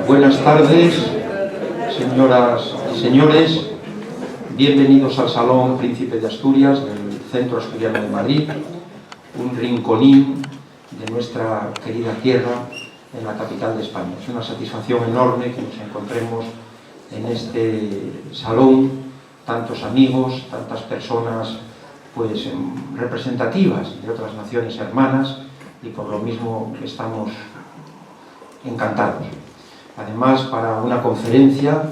Buenas tardes, señoras y señores. Bienvenidos al Salón Príncipe de Asturias del Centro Asturiano de Madrid, un rinconín de nuestra querida tierra en la capital de España. Es una satisfacción enorme que nos encontremos en este salón, tantos amigos, tantas personas pues representativas de otras naciones hermanas, y por lo mismo estamos encantados. Además, para una conferencia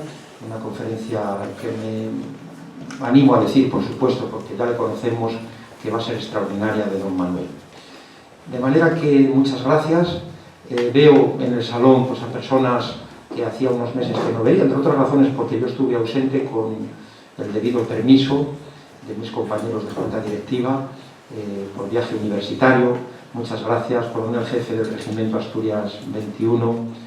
que me animo a decir, por supuesto, porque ya le conocemos, que va a ser extraordinaria, de don Manuel. De manera que muchas gracias. Veo en el salón pues, a personas que hacía unos meses que no veía, entre otras razones porque yo estuve ausente con el debido permiso de mis compañeros de junta directiva por viaje universitario. Muchas gracias, coronel jefe del Regimiento Asturias 21,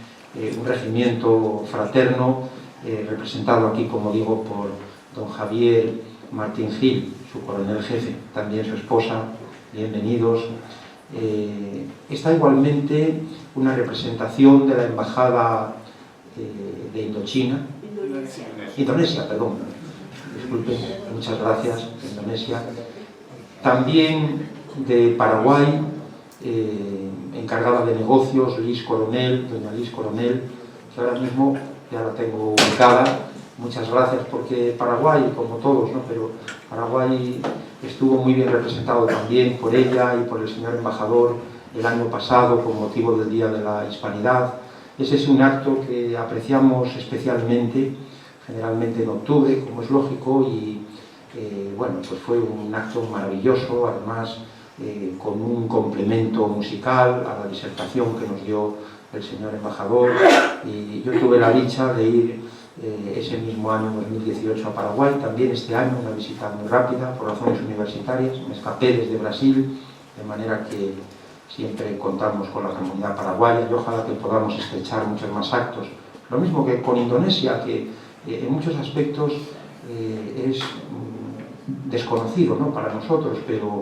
un regimiento fraterno, representado aquí, como digo, por don Javier Martín Gil, su coronel jefe, también su esposa. Bienvenidos. Está igualmente una representación de la Embajada de Indonesia, perdón. Disculpen, muchas gracias, Indonesia. También de Paraguay, encargada de negocios, doña Liz Coronel, que ahora mismo ya la tengo ubicada. Muchas gracias, porque Paraguay, como todos, ¿no? Pero Paraguay estuvo muy bien representado también por ella y por el señor embajador el año pasado con motivo del Día de la Hispanidad. Ese es un acto que apreciamos especialmente, generalmente en octubre, como es lógico, y bueno, pues fue un acto maravilloso, además con un complemento musical a la disertación que nos dio el señor embajador, y yo tuve la dicha de ir ese mismo año, 2018, a Paraguay. También este año, una visita muy rápida por razones universitarias. Me escapé desde Brasil, de manera que siempre contamos con la comunidad paraguaya y ojalá que podamos estrechar muchos más actos. Lo mismo que con Indonesia, que en muchos aspectos es desconocido, ¿no?, para nosotros, pero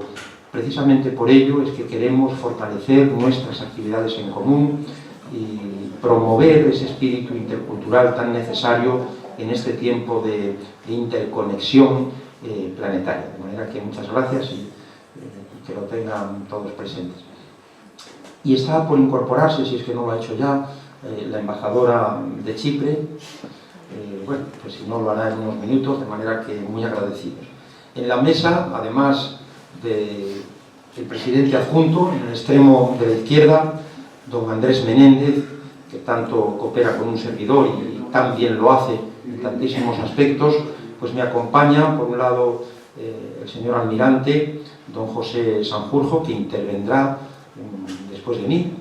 precisamente por ello es que queremos fortalecer nuestras actividades en común y promover ese espíritu intercultural tan necesario en este tiempo de interconexión planetaria. De manera que muchas gracias y que lo tengan todos presentes. Y está por incorporarse, si es que no lo ha hecho ya, la embajadora de Chipre. Bueno, pues si no, lo hará en unos minutos, de manera que muy agradecidos. En la mesa, además del presidente adjunto, en el extremo de la izquierda, don Andrés Menéndez, que tanto coopera con un servidor y tan bien lo hace en tantísimos aspectos, pues me acompaña, por un lado, el señor almirante, don José Sanjurjo, que intervendrá después de mí.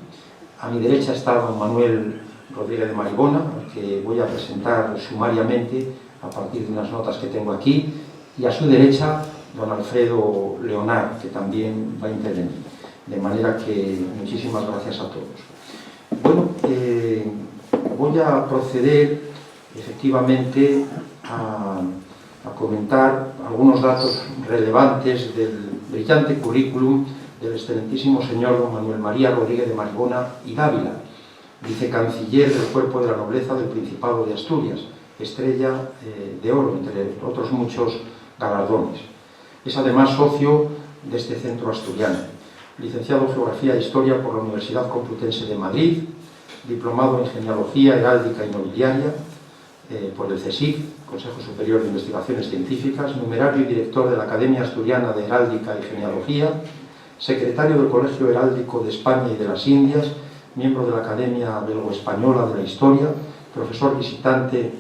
A mi derecha está don Manuel Rodríguez de Maribona, que voy a presentar sumariamente a partir de unas notas que tengo aquí, y a su derecha don Alfredo Leonard, que también va a intervenir. De manera que muchísimas gracias a todos. Bueno, voy a proceder efectivamente a comentar algunos datos relevantes del brillante currículum del excelentísimo señor don Manuel María Rodríguez de Maribona y Dávila, vicecanciller del Cuerpo de la Nobleza del Principado de Asturias, estrella de oro, entre otros muchos galardones. Es además socio de este centro asturiano. Licenciado en Geografía e Historia por la Universidad Complutense de Madrid, diplomado en Genealogía Heráldica y Nobiliaria por el CSIC, Consejo Superior de Investigaciones Científicas, numerario y director de la Academia Asturiana de Heráldica y Genealogía, secretario del Colegio Heráldico de España y de las Indias, miembro de la Academia Belgo-Española de la Historia, profesor visitante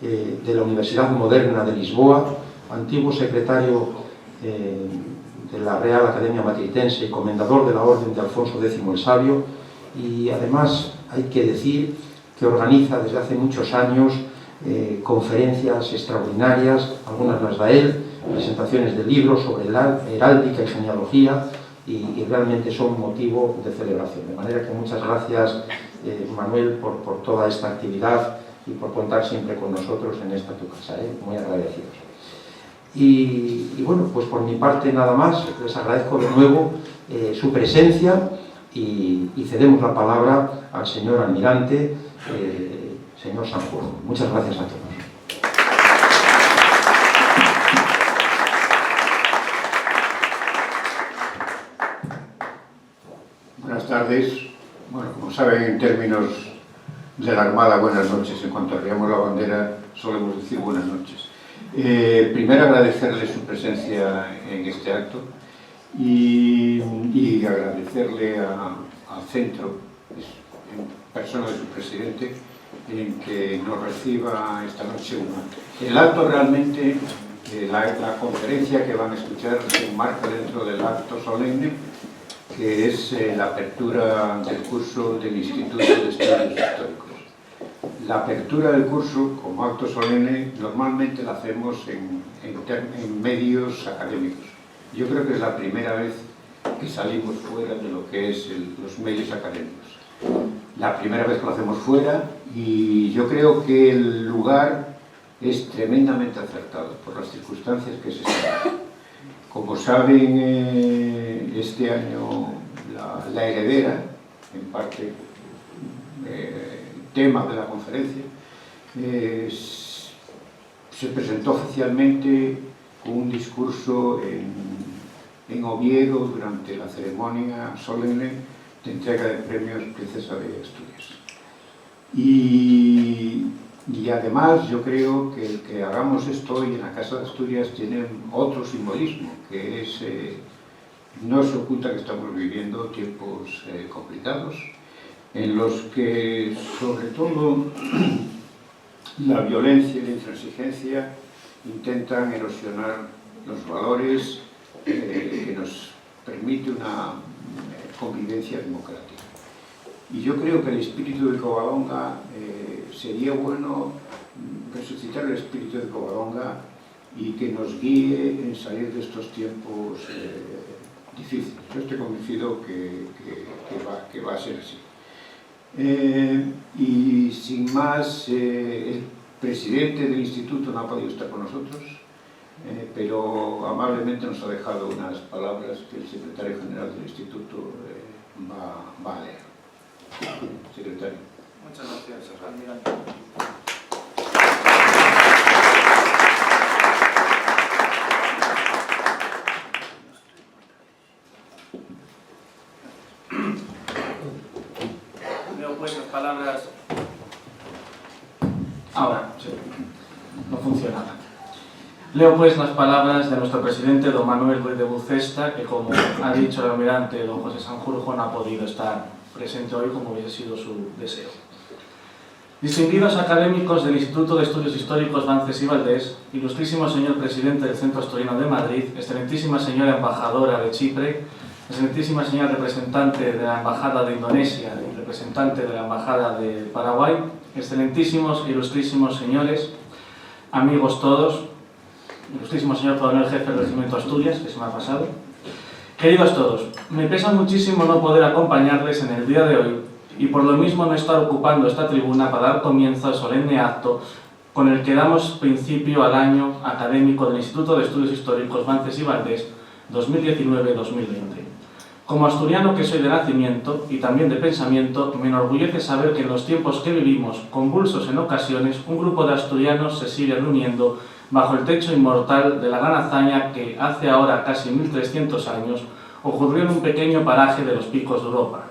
de la Universidad Moderna de Lisboa, antiguo secretario de la Real Academia Matritense y comendador de la Orden de Alfonso X el Sabio, y además hay que decir que organiza desde hace muchos años conferencias extraordinarias, algunas las da él, presentaciones de libros sobre heráldica y genealogía, y realmente son motivo de celebración. De manera que muchas gracias, Manuel, por toda esta actividad y por contar siempre con nosotros en esta tu casa, muy agradecidos. Y bueno, pues por mi parte nada más. Les agradezco de nuevo su presencia y cedemos la palabra al señor almirante señor Sanjurjo. Muchas gracias a todos. Buenas tardes. Bueno, como saben, en términos de la Armada, buenas noches. En cuanto arriamos la bandera, solemos decir buenas noches. Primero, agradecerle su presencia en este acto y agradecerle al centro, en persona de su presidente, en que nos reciba esta noche. El acto realmente, la conferencia que van a escuchar se enmarca dentro del acto solemne, que es la apertura del curso del Instituto de Estudios Históricos. La apertura del curso, como acto solemne, normalmente la hacemos en medios académicos. Yo creo que es la primera vez que salimos fuera de lo que es los medios académicos. La primera vez que lo hacemos fuera, y yo creo que el lugar es tremendamente acertado por las circunstancias que se están. Como saben, este año la heredera, en parte tema de la conferencia, se presentó oficialmente con un discurso en Oviedo durante la ceremonia solemne de entrega de premios Princesa de Asturias. Y además yo creo que el que hagamos esto hoy en la Casa de Asturias tiene otro simbolismo, que es, no se oculta que estamos viviendo tiempos complicados, en los que sobre todo la violencia y la intransigencia intentan erosionar los valores que nos permite una convivencia democrática. Y yo creo que el espíritu de Covadonga sería bueno resucitar el espíritu de Covadonga y que nos guíe en salir de estos tiempos difíciles. Yo estoy convencido que va a ser así. Y sin más, el presidente del instituto no ha podido estar con nosotros, pero amablemente nos ha dejado unas palabras que el secretario general del instituto va a leer. Secretario. Muchas gracias, almirante. Leo pues las palabras... Ahora, sí, no funcionaba. Leo pues las palabras de nuestro presidente, don Manuel Ruiz de Bucesta, que como ha dicho el almirante don José Sanjurjo, no ha podido estar presente hoy como hubiese sido su deseo. Distinguidos académicos del Instituto de Estudios Históricos Bances y Valdés, ilustrísimo señor presidente del Centro Asturiano de Madrid, excelentísima señora embajadora de Chipre, excelentísima señora representante de la Embajada de Indonesia y representante de la Embajada de Paraguay, excelentísimos e ilustrísimos señores, amigos todos, ilustrísimo señor coronel jefe del Regimiento Asturias, que se me ha pasado. Queridos todos, me pesa muchísimo no poder acompañarles en el día de hoy y por lo mismo no estar ocupando esta tribuna para dar comienzo al solemne acto con el que damos principio al año académico del Instituto de Estudios Históricos Bances y Valdés 2019-2020. Como asturiano que soy de nacimiento y también de pensamiento, me enorgullece saber que en los tiempos que vivimos, convulsos en ocasiones, un grupo de asturianos se sigue reuniendo bajo el techo inmortal de la gran hazaña que hace ahora casi 1300 años ocurrió en un pequeño paraje de los Picos de Europa.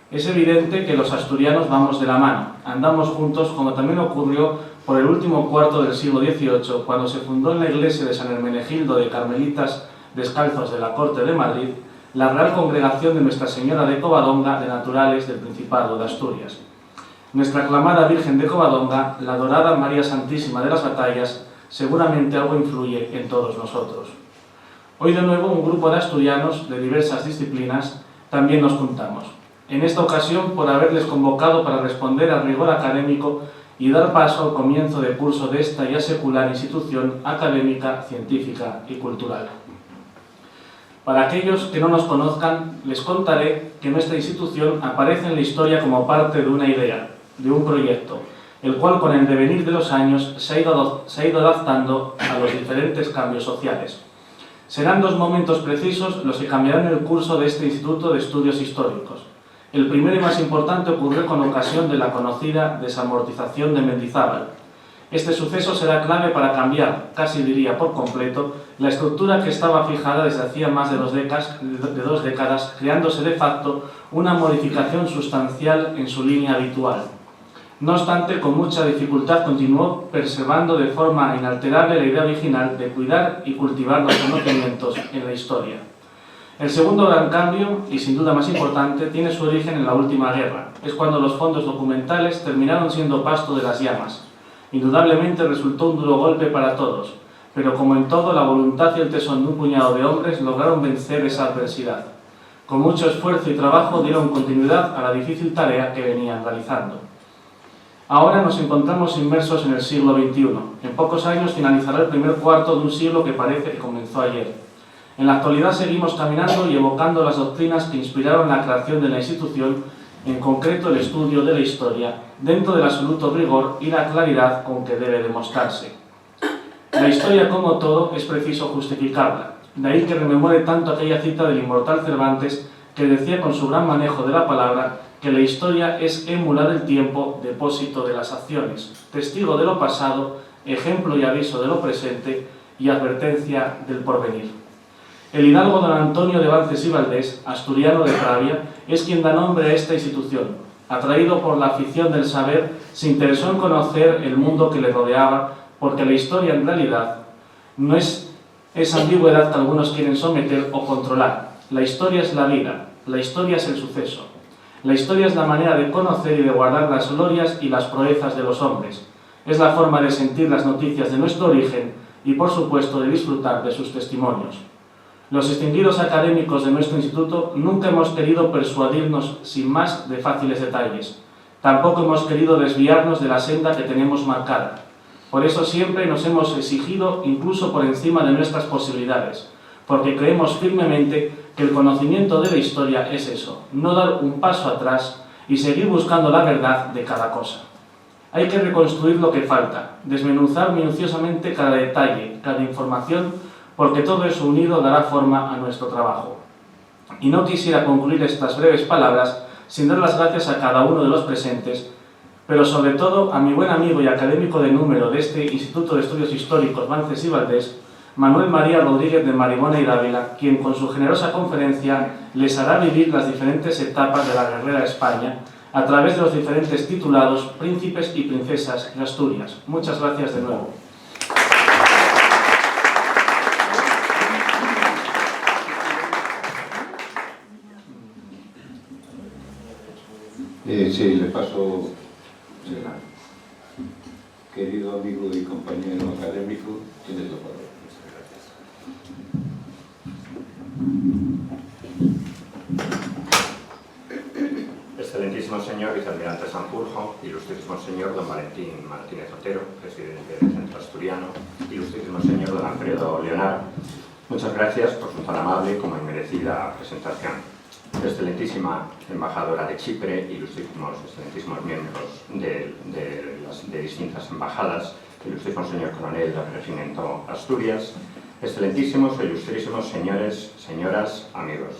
Es evidente que los asturianos vamos de la mano, andamos juntos como también ocurrió por el último cuarto del siglo XVIII, cuando se fundó en la iglesia de San Hermenegildo de Carmelitas Descalzos de la Corte de Madrid la Real Congregación de Nuestra Señora de Covadonga de Naturales del Principado de Asturias. Nuestra aclamada Virgen de Covadonga, la adorada María Santísima de las Batallas, seguramente algo influye en todos nosotros. Hoy de nuevo un grupo de asturianos de diversas disciplinas también nos juntamos. En esta ocasión por haberles convocado para responder al rigor académico y dar paso al comienzo de curso de esta ya secular institución académica, científica y cultural. Para aquellos que no nos conozcan, les contaré que nuestra institución aparece en la historia como parte de una idea, de un proyecto, el cual con el devenir de los años se ha ido adaptando a los diferentes cambios sociales. Serán dos momentos precisos los que cambiarán el curso de este Instituto de Estudios Históricos. El primero y más importante ocurrió con ocasión de la conocida desamortización de Mendizábal. Este suceso será clave para cambiar, casi diría por completo, la estructura que estaba fijada desde hacía más de dos décadas, creándose de facto una modificación sustancial en su línea habitual. No obstante, con mucha dificultad continuó preservando de forma inalterable la idea original de cuidar y cultivar los conocimientos en la historia. El segundo gran cambio, y sin duda más importante, tiene su origen en la última guerra. Es cuando los fondos documentales terminaron siendo pasto de las llamas. Indudablemente resultó un duro golpe para todos, pero como en todo, la voluntad y el tesón de un puñado de hombres lograron vencer esa adversidad. Con mucho esfuerzo y trabajo dieron continuidad a la difícil tarea que venían realizando. Ahora nos encontramos inmersos en el siglo XXI. En pocos años finalizará el primer cuarto de un siglo que parece que comenzó ayer. En la actualidad seguimos caminando y evocando las doctrinas que inspiraron la creación de la institución, en concreto el estudio de la historia, dentro del absoluto rigor y la claridad con que debe demostrarse. La historia, como todo, es preciso justificarla. De ahí que rememore tanto aquella cita del inmortal Cervantes que decía con su gran manejo de la palabra que la historia es émula del tiempo, depósito de las acciones, testigo de lo pasado, ejemplo y aviso de lo presente y advertencia del porvenir. El hidalgo don Antonio de Bances y Valdés, asturiano de Pravia, es quien da nombre a esta institución. Atraído por la afición del saber, se interesó en conocer el mundo que le rodeaba, porque la historia en realidad no es esa ambigüedad que algunos quieren someter o controlar. La historia es la vida, la historia es el suceso. La historia es la manera de conocer y de guardar las glorias y las proezas de los hombres. Es la forma de sentir las noticias de nuestro origen y, por supuesto, de disfrutar de sus testimonios. Los distinguidos académicos de nuestro instituto nunca hemos querido persuadirnos sin más de fáciles detalles. Tampoco hemos querido desviarnos de la senda que tenemos marcada. Por eso siempre nos hemos exigido incluso por encima de nuestras posibilidades, porque creemos firmemente que el conocimiento de la historia es eso, no dar un paso atrás y seguir buscando la verdad de cada cosa. Hay que reconstruir lo que falta, desmenuzar minuciosamente cada detalle, cada información, porque todo eso unido dará forma a nuestro trabajo. Y no quisiera concluir estas breves palabras sin dar las gracias a cada uno de los presentes, pero sobre todo a mi buen amigo y académico de número de este Instituto de Estudios Históricos Bances y Valdés, Manuel María Rodríguez de Maribona y Dávila, quien con su generosa conferencia les hará vivir las diferentes etapas de la guerrera España a través de los diferentes titulados Príncipes y Princesas de Asturias. Muchas gracias de nuevo. Sí, le paso, querido amigo y compañero académico, tienes la palabra. Excelentísimo señor vicealmirante Sanjurjo, ilustrísimo señor don Valentín Martínez Otero, presidente del Centro Asturiano, ilustrísimo señor don Alfredo Leonard, muchas gracias por su tan amable como inmerecida presentación. Excelentísima embajadora de Chipre, excelentísimos miembros de distintas embajadas, ilustrísimo señor coronel del Regimiento Asturias, excelentísimos e ilustrísimos señores, señoras, amigos.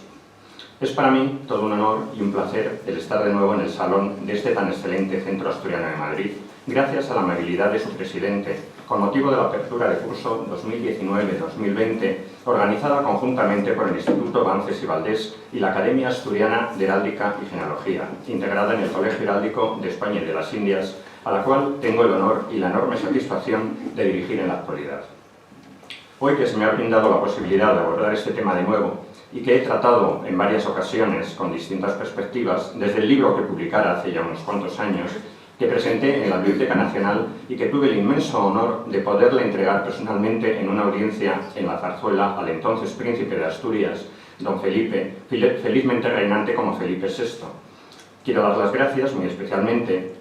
Es para mí todo un honor y un placer el estar de nuevo en el salón de este tan excelente Centro Asturiano de Madrid, gracias a la amabilidad de su presidente, con motivo de la apertura de curso 2019-2020, organizada conjuntamente por el Instituto Bances y Valdés y la Academia Asturiana de Heráldica y Genealogía, integrada en el Colegio Heráldico de España y de las Indias, a la cual tengo el honor y la enorme satisfacción de dirigir en la actualidad. Hoy que se me ha brindado la posibilidad de abordar este tema de nuevo y que he tratado en varias ocasiones con distintas perspectivas, desde el libro que publicara hace ya unos cuantos años, que presenté en la Biblioteca Nacional y que tuve el inmenso honor de poderle entregar personalmente en una audiencia en la Zarzuela al entonces príncipe de Asturias, don Felipe, felizmente reinante como Felipe VI. Quiero dar las gracias muy especialmente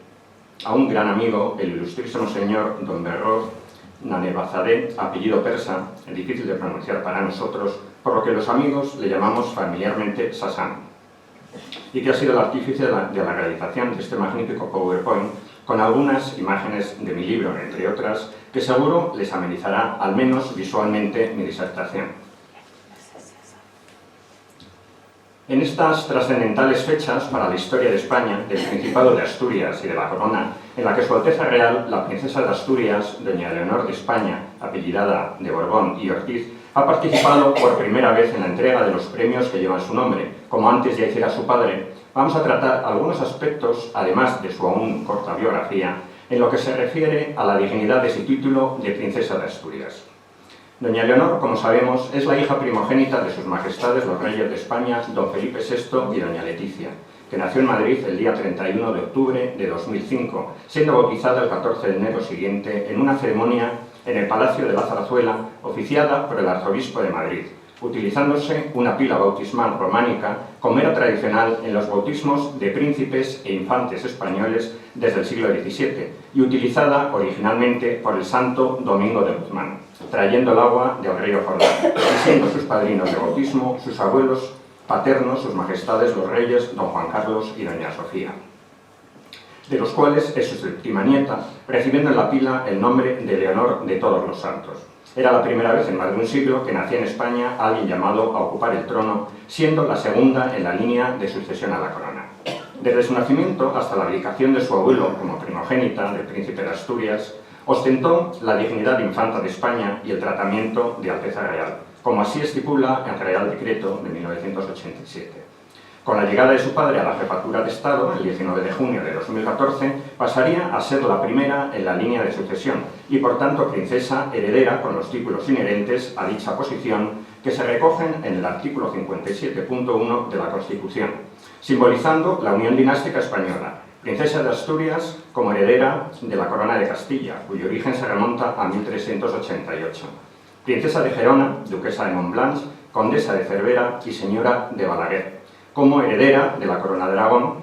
a un gran amigo, el ilustrísimo señor don Berroz Nanebazadeh, apellido persa, difícil de pronunciar para nosotros, por lo que los amigos le llamamos familiarmente Sasan, y que ha sido el artífice de la realización de este magnífico PowerPoint con algunas imágenes de mi libro, entre otras, que seguro les amenizará, al menos visualmente, mi disertación. En estas trascendentales fechas para la historia de España, del Principado de Asturias y de la Corona, en la que Su Alteza Real, la Princesa de Asturias, doña Leonor de España, apellidada de Borbón y Ortiz, ha participado por primera vez en la entrega de los premios que llevan su nombre, como antes ya hiciera su padre, vamos a tratar algunos aspectos, además de su aún corta biografía, en lo que se refiere a la dignidad de su título de Princesa de Asturias. Doña Leonor, como sabemos, es la hija primogénita de sus majestades los reyes de España, don Felipe VI y doña Leticia, que nació en Madrid el día 31 de octubre de 2005, siendo bautizada el 14 de enero siguiente en una ceremonia en el Palacio de la Zarzuela, oficiada por el arzobispo de Madrid, utilizándose una pila bautismal románica como era tradicional en los bautismos de príncipes e infantes españoles desde el siglo XVII y utilizada originalmente por el santo Domingo de Guzmán, trayendo el agua del río Jordán, y siendo sus padrinos de bautismo sus abuelos paternos, sus majestades los reyes don Juan Carlos y doña Sofía, de los cuales es su séptima nieta, recibiendo en la pila el nombre de Leonor de Todos los Santos. Era la primera vez en más de un siglo que nacía en España alguien llamado a ocupar el trono, siendo la segunda en la línea de sucesión a la corona. Desde su nacimiento hasta la abdicación de su abuelo como primogénita del príncipe de Asturias, ostentó la dignidad de infanta de España y el tratamiento de Alteza Real, como así estipula el Real Decreto de 1987. Con la llegada de su padre a la jefatura de Estado, el 19 de junio de 2014, pasaría a ser la primera en la línea de sucesión y, por tanto, princesa heredera con los títulos inherentes a dicha posición que se recogen en el artículo 57.1 de la Constitución, simbolizando la unión dinástica española, princesa de Asturias como heredera de la corona de Castilla, cuyo origen se remonta a 1388, princesa de Gerona, duquesa de Montblanch, condesa de Cervera y señora de Balaguer, como heredera de la corona de Aragón,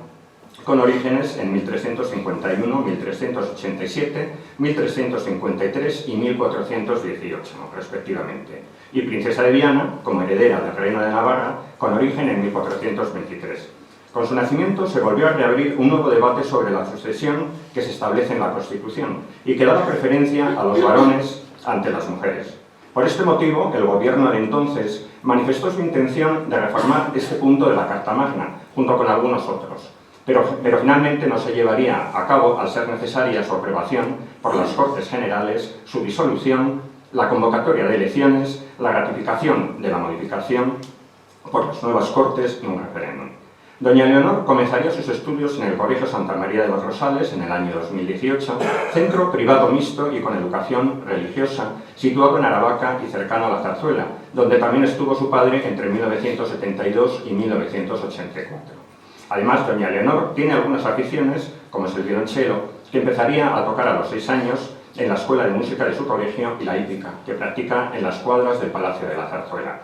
con orígenes en 1351, 1387, 1353 y 1418, respectivamente, y princesa de Viana, como heredera del reino de Navarra, con origen en 1423. Con su nacimiento se volvió a reabrir un nuevo debate sobre la sucesión que se establece en la Constitución y que daba preferencia a los varones ante las mujeres. Por este motivo, el gobierno de entonces manifestó su intención de reformar este punto de la Carta Magna, junto con algunos otros, pero finalmente no se llevaría a cabo al ser necesaria su aprobación por las Cortes Generales, su disolución, la convocatoria de elecciones, la ratificación de la modificación por las nuevas Cortes y un referéndum. Doña Leonor comenzaría sus estudios en el Colegio Santa María de los Rosales en el año 2018, centro privado mixto y con educación religiosa, situado en Aravaca y cercano a la Zarzuela, donde también estuvo su padre entre 1972 y 1984. Además, doña Leonor tiene algunas aficiones, como es el violonchelo, que empezaría a tocar a los 6 años en la escuela de música de su colegio y la hípica, que practica en las cuadras del Palacio de la Zarzuela.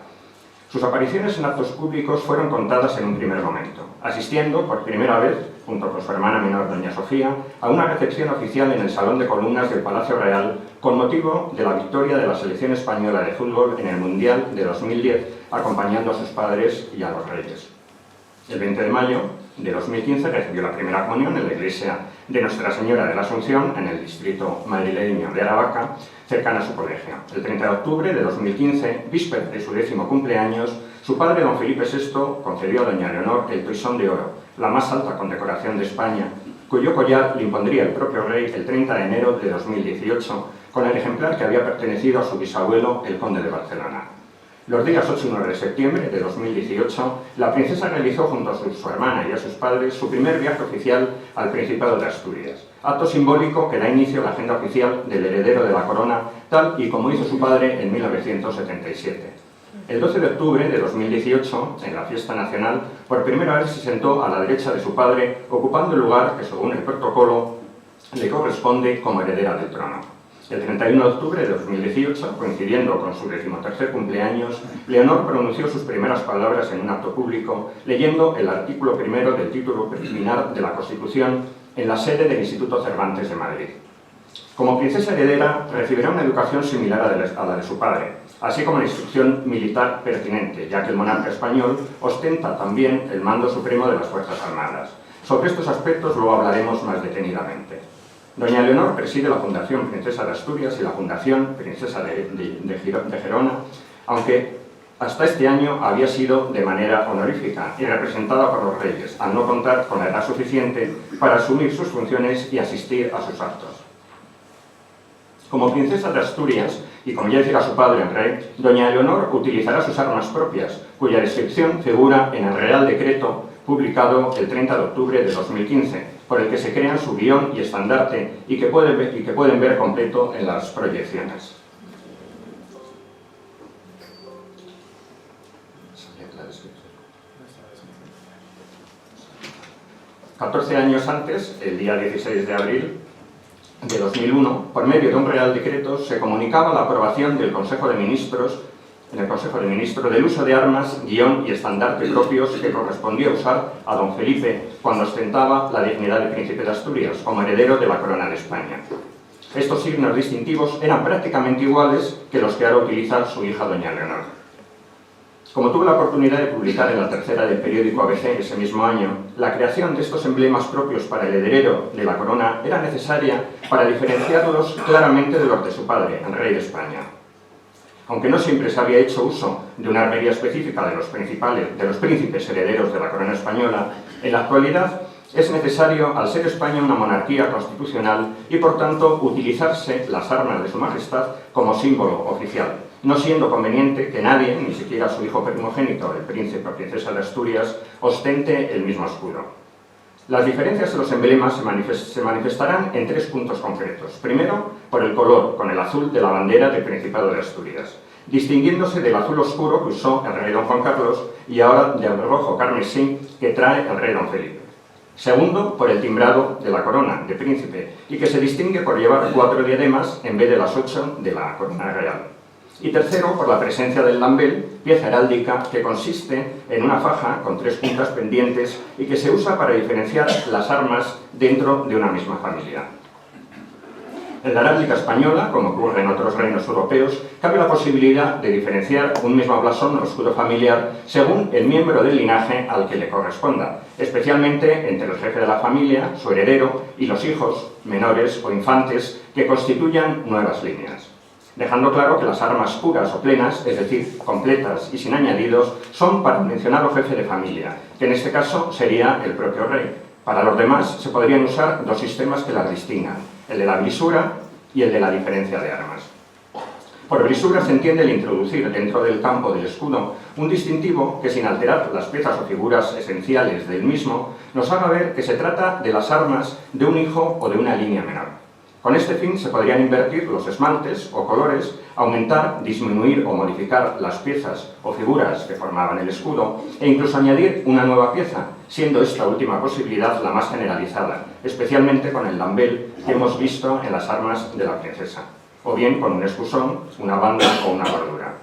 Sus apariciones en actos públicos fueron contadas en un primer momento, asistiendo por primera vez, junto con su hermana menor doña Sofía, a una recepción oficial en el Salón de Columnas del Palacio Real con motivo de la victoria de la selección española de fútbol en el Mundial de 2010, acompañando a sus padres y a los reyes. El 20 de mayo de 2015 recibió la primera comunión en la iglesia de Nuestra Señora de la Asunción, en el distrito madrileño de Aravaca, cercana a su colegio. El 30 de octubre de 2015, víspera de su 10º cumpleaños, su padre, don Felipe VI, concedió a doña Leonor el Toisón de Oro, la más alta condecoración de España, cuyo collar le impondría el propio rey el 30 de enero de 2018, con el ejemplar que había pertenecido a su bisabuelo, el conde de Barcelona. Los días 8 y 9 de septiembre de 2018, la princesa realizó junto a su hermana y a sus padres su primer viaje oficial al Principado de Asturias, acto simbólico que da inicio a la agenda oficial del heredero de la corona, tal y como hizo su padre en 1977. El 12 de octubre de 2018, en la fiesta nacional, por primera vez se sentó a la derecha de su padre, ocupando el lugar que, según el protocolo, le corresponde como heredera del trono. El 31 de octubre de 2018, coincidiendo con su 13º cumpleaños, Leonor pronunció sus primeras palabras en un acto público, leyendo el artículo primero del título preliminar de la Constitución en la sede del Instituto Cervantes de Madrid. Como princesa heredera, recibirá una educación similar a la de su padre, así como la instrucción militar pertinente, ya que el monarca español ostenta también el mando supremo de las Fuerzas Armadas. Sobre estos aspectos luego hablaremos más detenidamente. Doña Leonor preside la Fundación Princesa de Asturias y la Fundación Princesa de Gerona, aunque hasta este año había sido de manera honorífica y representada por los reyes, al no contar con la edad suficiente para asumir sus funciones y asistir a sus actos. Como princesa de Asturias, y como ya decía su padre el rey, doña Eleonor utilizará sus armas propias, cuya descripción figura en el Real Decreto publicado el 30 de octubre de 2015, por el que se crean su guión y estandarte y que pueden ver completo en las proyecciones. 14 años antes, el día 16 de abril de 2001, por medio de un Real Decreto, se comunicaba la aprobación del Consejo de Ministros, del uso de armas, guión y estandarte propios que correspondía usar a don Felipe cuando ostentaba la dignidad de príncipe de Asturias, como heredero de la corona de España. Estos signos distintivos eran prácticamente iguales que los que ahora utiliza su hija doña Eleonor. Como tuve la oportunidad de publicar en la tercera del periódico ABC ese mismo año, la creación de estos emblemas propios para el heredero de la corona era necesaria para diferenciarlos claramente de los de su padre, el rey de España. Aunque no siempre se había hecho uso de una armería específica de los príncipes herederos de la corona española, en la actualidad es necesario, al ser España una monarquía constitucional, y por tanto utilizarse las armas de su majestad como símbolo oficial, no siendo conveniente que nadie, ni siquiera su hijo primogénito, el príncipe o princesa de Asturias, ostente el mismo escudo. Las diferencias de los emblemas se manifestarán en 3 puntos concretos. Primero, por el color, con el azul de la bandera del Principado de Asturias, distinguiéndose del azul oscuro que usó el rey don Juan Carlos y ahora del rojo carmesí que trae el rey don Felipe. Segundo, por el timbrado de la corona de príncipe, y que se distingue por llevar 4 diademas en vez de las 8 de la corona real. Y tercero, por la presencia del lambel, pieza heráldica que consiste en una faja con 3 puntas pendientes y que se usa para diferenciar las armas dentro de una misma familia. En la heráldica española, como ocurre en otros reinos europeos, cabe la posibilidad de diferenciar un mismo blasón o escudo familiar según el miembro del linaje al que le corresponda, especialmente entre el jefe de la familia, su heredero y los hijos, menores o infantes, que constituyan nuevas líneas. Dejando claro que las armas puras o plenas, es decir, completas y sin añadidos, son para el mencionado jefe de familia, que en este caso sería el propio rey. Para los demás se podrían usar 2 sistemas que las distingan, el de la brisura y el de la diferencia de armas. Por brisura se entiende el introducir dentro del campo del escudo un distintivo que, sin alterar las piezas o figuras esenciales del mismo, nos haga ver que se trata de las armas de un hijo o de una línea menor. Con este fin se podrían invertir los esmaltes o colores, aumentar, disminuir o modificar las piezas o figuras que formaban el escudo e incluso añadir una nueva pieza, siendo esta última posibilidad la más generalizada, especialmente con el lambel que hemos visto en las armas de la princesa, o bien con un escusón, una banda o una bordura.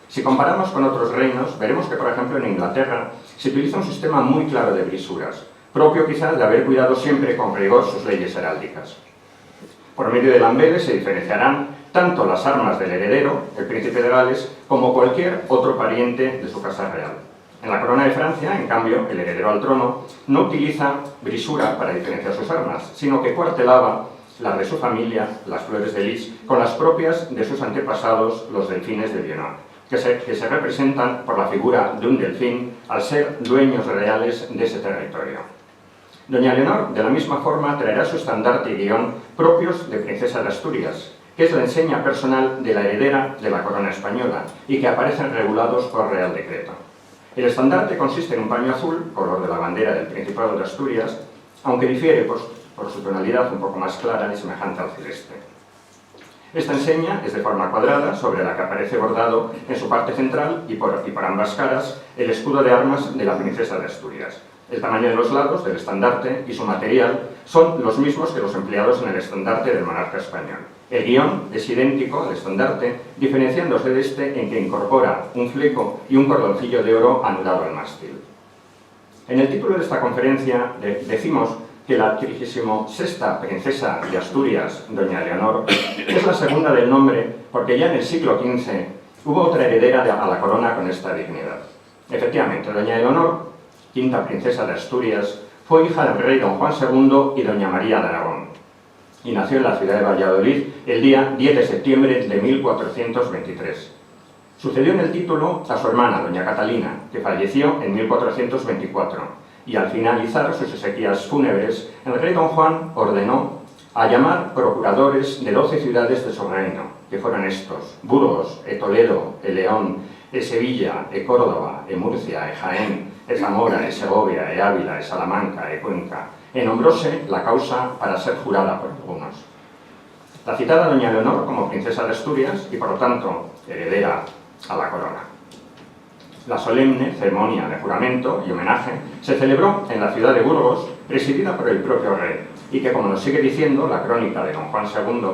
Si comparamos con otros reinos, veremos que, por ejemplo, en Inglaterra se utiliza un sistema muy claro de brisuras, propio quizás de haber cuidado siempre con rigor sus leyes heráldicas. Por medio de lambeles se diferenciarán tanto las armas del heredero, el príncipe de Gales, como cualquier otro pariente de su casa real. En la corona de Francia, en cambio, el heredero al trono no utiliza brisura para diferenciar sus armas, sino que cuartelaba las de su familia, las flores de lis, con las propias de sus antepasados, los delfines de Vienna, que se representan por la figura de un delfín al ser dueños reales de ese territorio. Doña Eleonor, de la misma forma, traerá su estandarte y guión propios de princesa de Asturias, que es la enseña personal de la heredera de la corona española y que aparecen regulados por Real Decreto. El estandarte consiste en un paño azul, color de la bandera del Principado de Asturias, aunque difiere por su tonalidad un poco más clara y semejante al celeste. Esta enseña es de forma cuadrada, sobre la que aparece bordado en su parte central y por ambas caras el escudo de armas de la princesa de Asturias. El tamaño de los lados del estandarte y su material son los mismos que los empleados en el estandarte del monarca español. El guión es idéntico al estandarte, diferenciándose de este en que incorpora un fleco y un cordoncillo de oro anudado al mástil. En el título de esta conferencia decimos que la 36ª princesa de Asturias, doña Eleonor, es la segunda del nombre porque ya en el siglo XV hubo otra heredera a la corona con esta dignidad. Efectivamente, doña Eleonor, quinta princesa de Asturias, fue hija del rey don Juan II y doña María de Aragón, y nació en la ciudad de Valladolid el día 10 de septiembre de 1423. Sucedió en el título a su hermana, doña Catalina, que falleció en 1424, y al finalizar sus exequias fúnebres, el rey don Juan ordenó a llamar procuradores de 12 ciudades de su reino, que fueron estos: Burgos, Toledo, León, Sevilla, Córdoba, Murcia, Jaén, Zamora, Segovia, Ávila, Salamanca, Cuenca. Nombróse la causa para ser jurada por algunos. La citada doña Leonor como princesa de Asturias y por lo tanto heredera a la corona. La solemne ceremonia de juramento y homenaje se celebró en la ciudad de Burgos, presidida por el propio rey, y que, como nos sigue diciendo la crónica de don Juan II,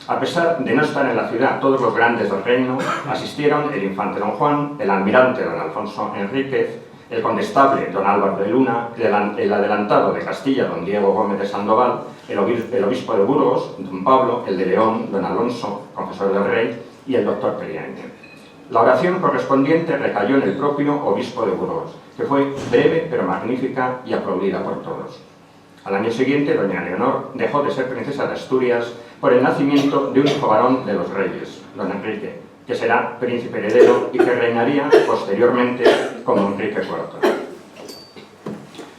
a pesar de no estar en la ciudad todos los grandes del reino, asistieron el infante don Juan, el almirante don Alfonso Enríquez, el condestable don Álvaro de Luna, el adelantado de Castilla don Diego Gómez de Sandoval, el obispo de Burgos, don Pablo, el de León, don Alonso, confesor del rey, y el doctor Periañez. La oración correspondiente recayó en el propio obispo de Burgos, que fue breve pero magnífica y aplaudida por todos. Al año siguiente, doña Leonor dejó de ser princesa de Asturias por el nacimiento de un hijo varón de los reyes, don Enrique, que será príncipe heredero y que reinaría posteriormente como Enrique IV.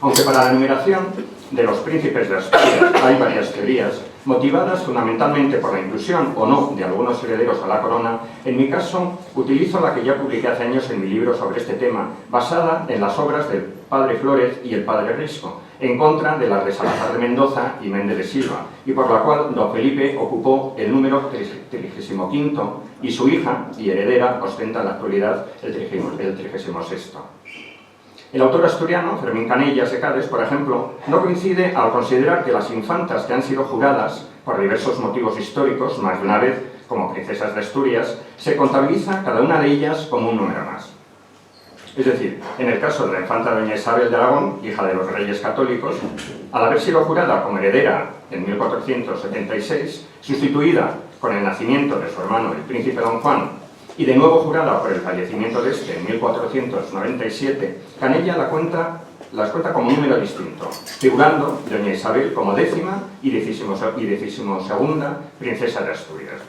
Aunque para la numeración de los príncipes de Asturias hay varias teorías, motivadas fundamentalmente por la inclusión o no de algunos herederos a la corona, en mi caso utilizo la que ya publiqué hace años en mi libro sobre este tema, basada en las obras del padre Flórez y el padre Risco, en contra de las de Salazar de Mendoza y Méndez de Silva, y por la cual don Felipe ocupó el número 35 y su hija y heredera ostenta en la actualidad el 36. El autor asturiano, Fermín Canellas de Cádiz, por ejemplo, no coincide al considerar que las infantas que han sido juradas por diversos motivos históricos, más de una vez como princesas de Asturias, se contabiliza cada una de ellas como un número más. Es decir, en el caso de la infanta doña Isabel de Aragón, hija de los reyes católicos, al haber sido jurada como heredera en 1476, sustituida con el nacimiento de su hermano el príncipe don Juan, y de nuevo jurada por el fallecimiento de este en 1497, Canella las cuenta como un número distinto, figurando doña Isabel como 10ª y 12ª princesa de Asturias.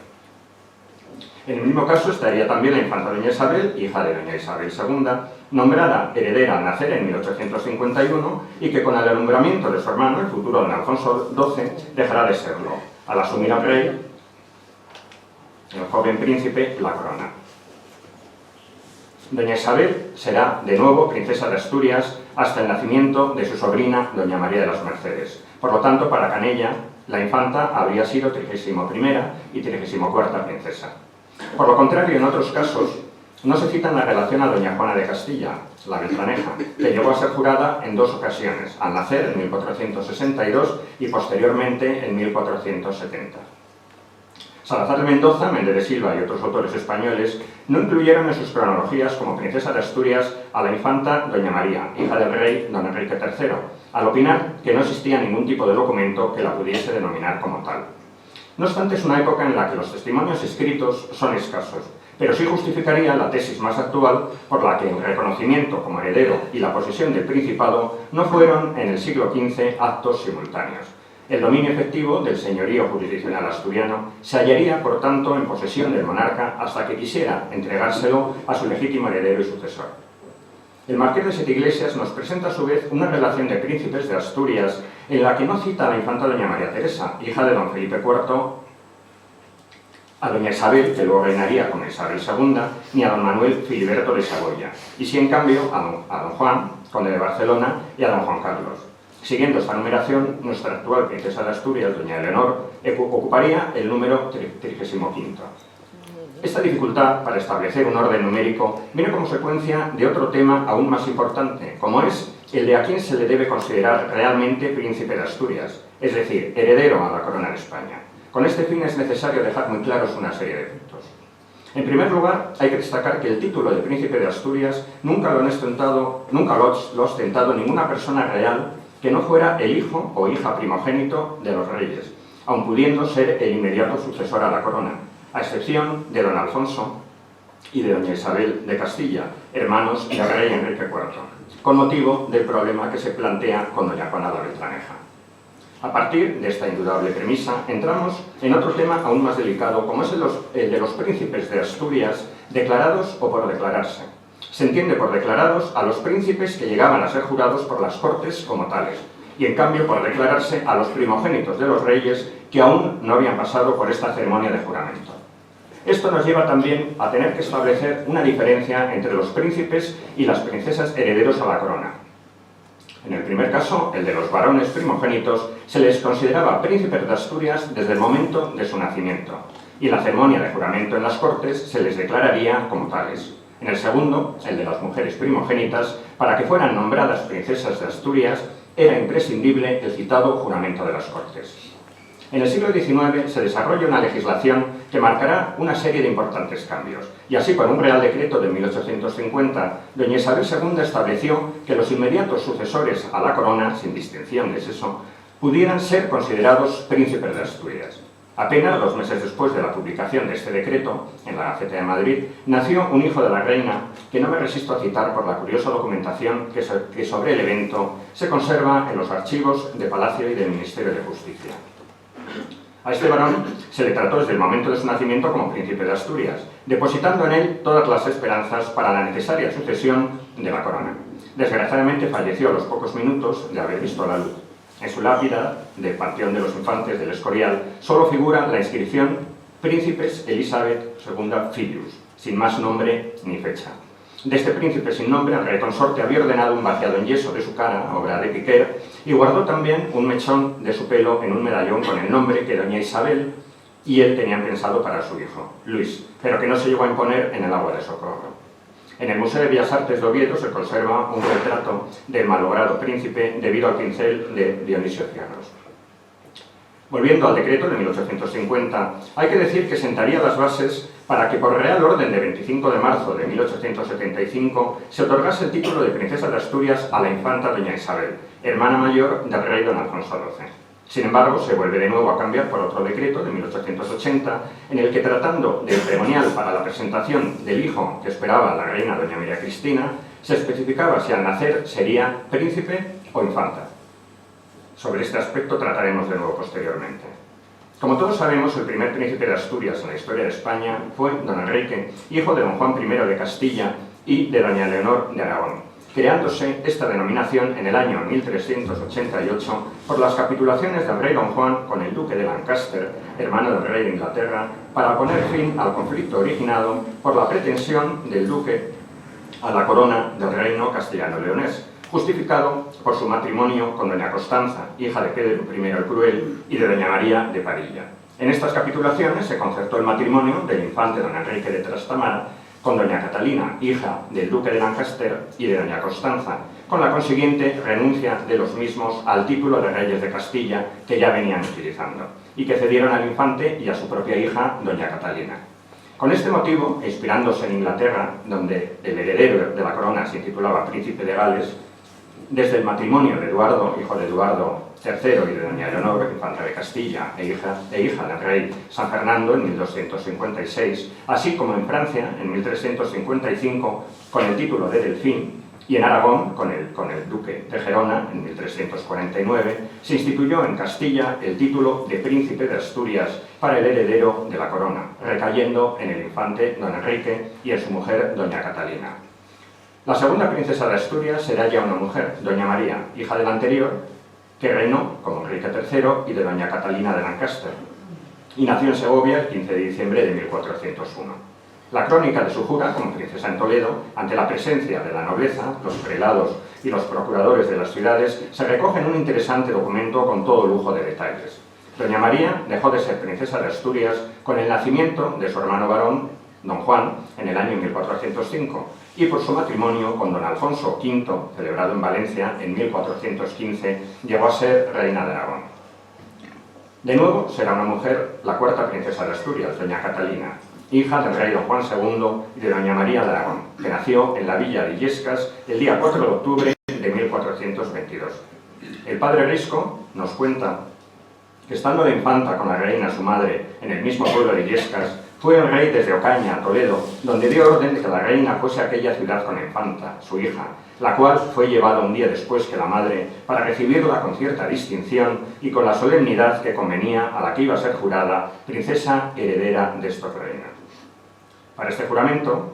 En el mismo caso estaría también la infanta doña Isabel, hija de doña Isabel II, nombrada heredera al nacer en 1851 y que con el alumbramiento de su hermano, el futuro don Alfonso XII, dejará de serlo, al asumir al rey, el joven príncipe, la corona. Doña Isabel será de nuevo princesa de Asturias hasta el nacimiento de su sobrina, doña María de las Mercedes. Por lo tanto, para Canella, la infanta habría sido 31ª y 34ª princesa. Por lo contrario, en otros casos, no se cita en la relación a doña Juana de Castilla, la beltraneja, que llegó a ser jurada en 2 ocasiones, al nacer en 1462 y posteriormente en 1470. Salazar de Mendoza, Méndez de Silva y otros autores españoles no incluyeron en sus cronologías como princesa de Asturias a la infanta doña María, hija del rey don Enrique III, al opinar que no existía ningún tipo de documento que la pudiese denominar como tal. No obstante, es una época en la que los testimonios escritos son escasos, pero sí justificaría la tesis más actual por la que el reconocimiento como heredero y la posesión del principado no fueron en el siglo XV actos simultáneos. El dominio efectivo del señorío jurisdiccional asturiano se hallaría, por tanto, en posesión del monarca hasta que quisiera entregárselo a su legítimo heredero y sucesor. El marqués de Setiglesias nos presenta a su vez una relación de príncipes de Asturias en la que no cita a la infanta doña María Teresa, hija de don Felipe IV, a doña Isabel, que luego reinaría como Isabel II, ni a don Manuel Filiberto de Saboya, y sí, en cambio, a don Juan, conde de Barcelona, y a don Juan Carlos. Siguiendo esta numeración, nuestra actual princesa de Asturias, doña Leonor, ocuparía el número 35. Esta dificultad para establecer un orden numérico viene como secuencia de otro tema aún más importante, como es el de a quién se le debe considerar realmente príncipe de Asturias, es decir, heredero a la corona de España. Con este fin es necesario dejar muy claros una serie de puntos. En primer lugar, hay que destacar que el título de príncipe de Asturias nunca lo ha ostentado ninguna persona real que no fuera el hijo o hija primogénito de los reyes, aun pudiendo ser el inmediato sucesor a la corona, a excepción de don Alfonso y de doña Isabel de Castilla, hermanos del rey Enrique IV, con motivo del problema que se plantea con doña Juana la Beltraneja. A partir de esta indudable premisa, entramos en otro tema aún más delicado, como es el de los príncipes de Asturias, declarados o por declararse. Se entiende por declarados a los príncipes que llegaban a ser jurados por las Cortes como tales, y en cambio por declararse a los primogénitos de los reyes que aún no habían pasado por esta ceremonia de juramento. Esto nos lleva también a tener que establecer una diferencia entre los príncipes y las princesas herederos a la corona. En el primer caso, el de los varones primogénitos, se les consideraba príncipes de Asturias desde el momento de su nacimiento, y en la ceremonia de juramento en las Cortes se les declararía como tales. En el segundo, el de las mujeres primogénitas, para que fueran nombradas princesas de Asturias, era imprescindible el citado juramento de las Cortes. En el siglo XIX se desarrolla una legislación que marcará una serie de importantes cambios, y así por un Real Decreto de 1850, doña Isabel II estableció que los inmediatos sucesores a la corona, sin distinción de sexo, pudieran ser considerados príncipes de Asturias. Apenas 2 meses después de la publicación de este decreto, en la Gaceta de Madrid, nació un hijo de la reina, que no me resisto a citar por la curiosa documentación que sobre el evento se conserva en los archivos de Palacio y del Ministerio de Justicia. A este varón se le trató desde el momento de su nacimiento como príncipe de Asturias, depositando en él todas las esperanzas para la necesaria sucesión de la corona. Desgraciadamente falleció a los pocos minutos de haber visto la luz. En su lápida del Panteón de los Infantes del Escorial solo figura la inscripción Príncipes Elizabeth II Filius, sin más nombre ni fecha. De este príncipe sin nombre, el rey consorte había ordenado un vaciado en yeso de su cara, obra de Piquer, y guardó también un mechón de su pelo en un medallón con el nombre que doña Isabel y él tenían pensado para su hijo, Luis, pero que no se llegó a imponer en el agua de Socorro. En el Museo de Bellas Artes de Oviedo se conserva un retrato del malogrado príncipe debido al pincel de Dionisio Cianos. Volviendo al decreto de 1850, hay que decir que sentaría las bases para que por Real Orden de 25 de marzo de 1875 se otorgase el título de princesa de Asturias a la infanta doña Isabel, hermana mayor del rey don Alfonso XII. Sin embargo, se vuelve de nuevo a cambiar por otro decreto de 1880, en el que, tratando del ceremonial para la presentación del hijo que esperaba la reina doña María Cristina, se especificaba si al nacer sería príncipe o infanta. Sobre este aspecto trataremos de nuevo posteriormente. Como todos sabemos, el primer príncipe de Asturias en la historia de España fue don Enrique, hijo de don Juan I de Castilla y de doña Leonor de Aragón, creándose esta denominación en el año 1388 por las capitulaciones del rey don Juan con el duque de Lancaster, hermano del rey de Inglaterra, para poner fin al conflicto originado por la pretensión del duque a la corona del reino castellano-leonés, justificado por su matrimonio con doña Constanza, hija de Pedro I el Cruel, y de doña María de Padilla. En estas capitulaciones se concertó el matrimonio del infante don Enrique de Trastamara con doña Catalina, hija del duque de Lancaster, y de doña Constanza, con la consiguiente renuncia de los mismos al título de reyes de Castilla que ya venían utilizando, y que cedieron al infante y a su propia hija, doña Catalina. Con este motivo, inspirándose en Inglaterra, donde el heredero de la corona se titulaba príncipe de Gales, desde el matrimonio de Eduardo, hijo de Eduardo III y de doña Leonor, infanta de Castilla e hija del rey San Fernando en 1256, así como en Francia en 1355 con el título de Delfín, y en Aragón con el duque de Gerona en 1349, se instituyó en Castilla el título de príncipe de Asturias para el heredero de la corona, recayendo en el infante don Enrique y en su mujer doña Catalina. La segunda princesa de Asturias será ya una mujer, doña María, hija del anterior, que reinó como Enrique III y de doña Catalina de Lancaster, y nació en Segovia el 15 de diciembre de 1401. La crónica de su jura como princesa en Toledo, ante la presencia de la nobleza, los prelados y los procuradores de las ciudades, se recoge en un interesante documento con todo lujo de detalles. Doña María dejó de ser princesa de Asturias con el nacimiento de su hermano varón, don Juan, en el año 1405, y por su matrimonio con don Alfonso V, celebrado en Valencia en 1415, llegó a ser reina de Aragón. De nuevo será una mujer la cuarta princesa de Asturias, doña Catalina, hija del rey don Juan II y de doña María de Aragón, que nació en la villa de Illescas el día 4 de octubre de 1422. El padre Risco nos cuenta que estando la infanta con la reina su madre en el mismo pueblo de Illescas, Fue el rey desde Ocaña a Toledo, donde dio orden de que la reina fuese a aquella ciudad con la infanta, su hija, la cual fue llevada un día después que la madre para recibirla con cierta distinción y con la solemnidad que convenía a la que iba a ser jurada princesa heredera de estos reinos. Para este juramento,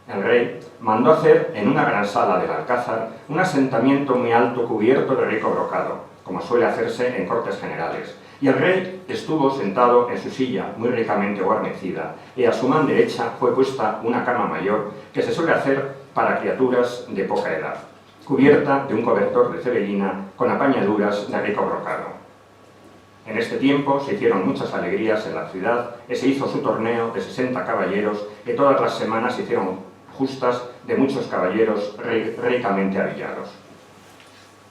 el rey mandó hacer en una gran sala del Alcázar un asentamiento muy alto cubierto de rico brocado, como suele hacerse en cortes generales, y el rey estuvo sentado en su silla muy ricamente guarnecida, y a su mano derecha fue puesta una cama mayor que se suele hacer para criaturas de poca edad, cubierta de un cobertor de cebelina con apañaduras de rico brocado. En este tiempo se hicieron muchas alegrías en la ciudad y se hizo su torneo de 60 caballeros que todas las semanas se hicieron justas de muchos caballeros ricamente avillados.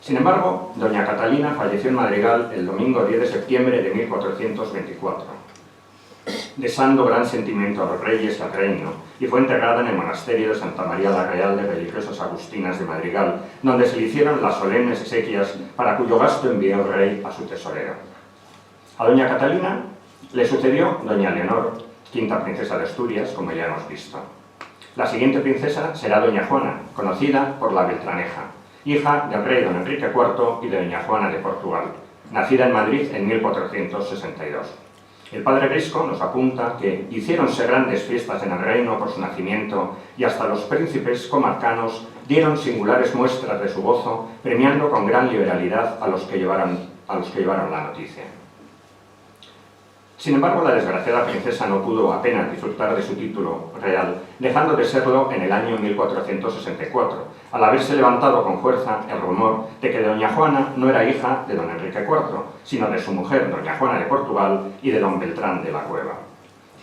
Sin embargo, doña Catalina falleció en Madrigal el domingo 10 de septiembre de 1424, desando gran sentimiento a los reyes y al reino, y fue enterrada en el monasterio de Santa María la Real de Religiosas Agustinas de Madrigal, donde se le hicieron las solemnes exequias para cuyo gasto envió el rey a su tesorero. A doña Catalina le sucedió doña Leonor, quinta princesa de Asturias, como ya hemos visto. La siguiente princesa será doña Juana, conocida por la Beltraneja, hija del rey don Enrique IV y de doña Juana de Portugal, nacida en Madrid en 1462. El padre Brisco nos apunta que hiciéronse grandes fiestas en el reino por su nacimiento y hasta los príncipes comarcanos dieron singulares muestras de su gozo, premiando con gran liberalidad a los que llevaron la noticia. Sin embargo, la desgraciada princesa no pudo apenas disfrutar de su título real, dejando de serlo en el año 1464, al haberse levantado con fuerza el rumor de que doña Juana no era hija de don Enrique IV, sino de su mujer, doña Juana de Portugal, y de don Beltrán de la Cueva,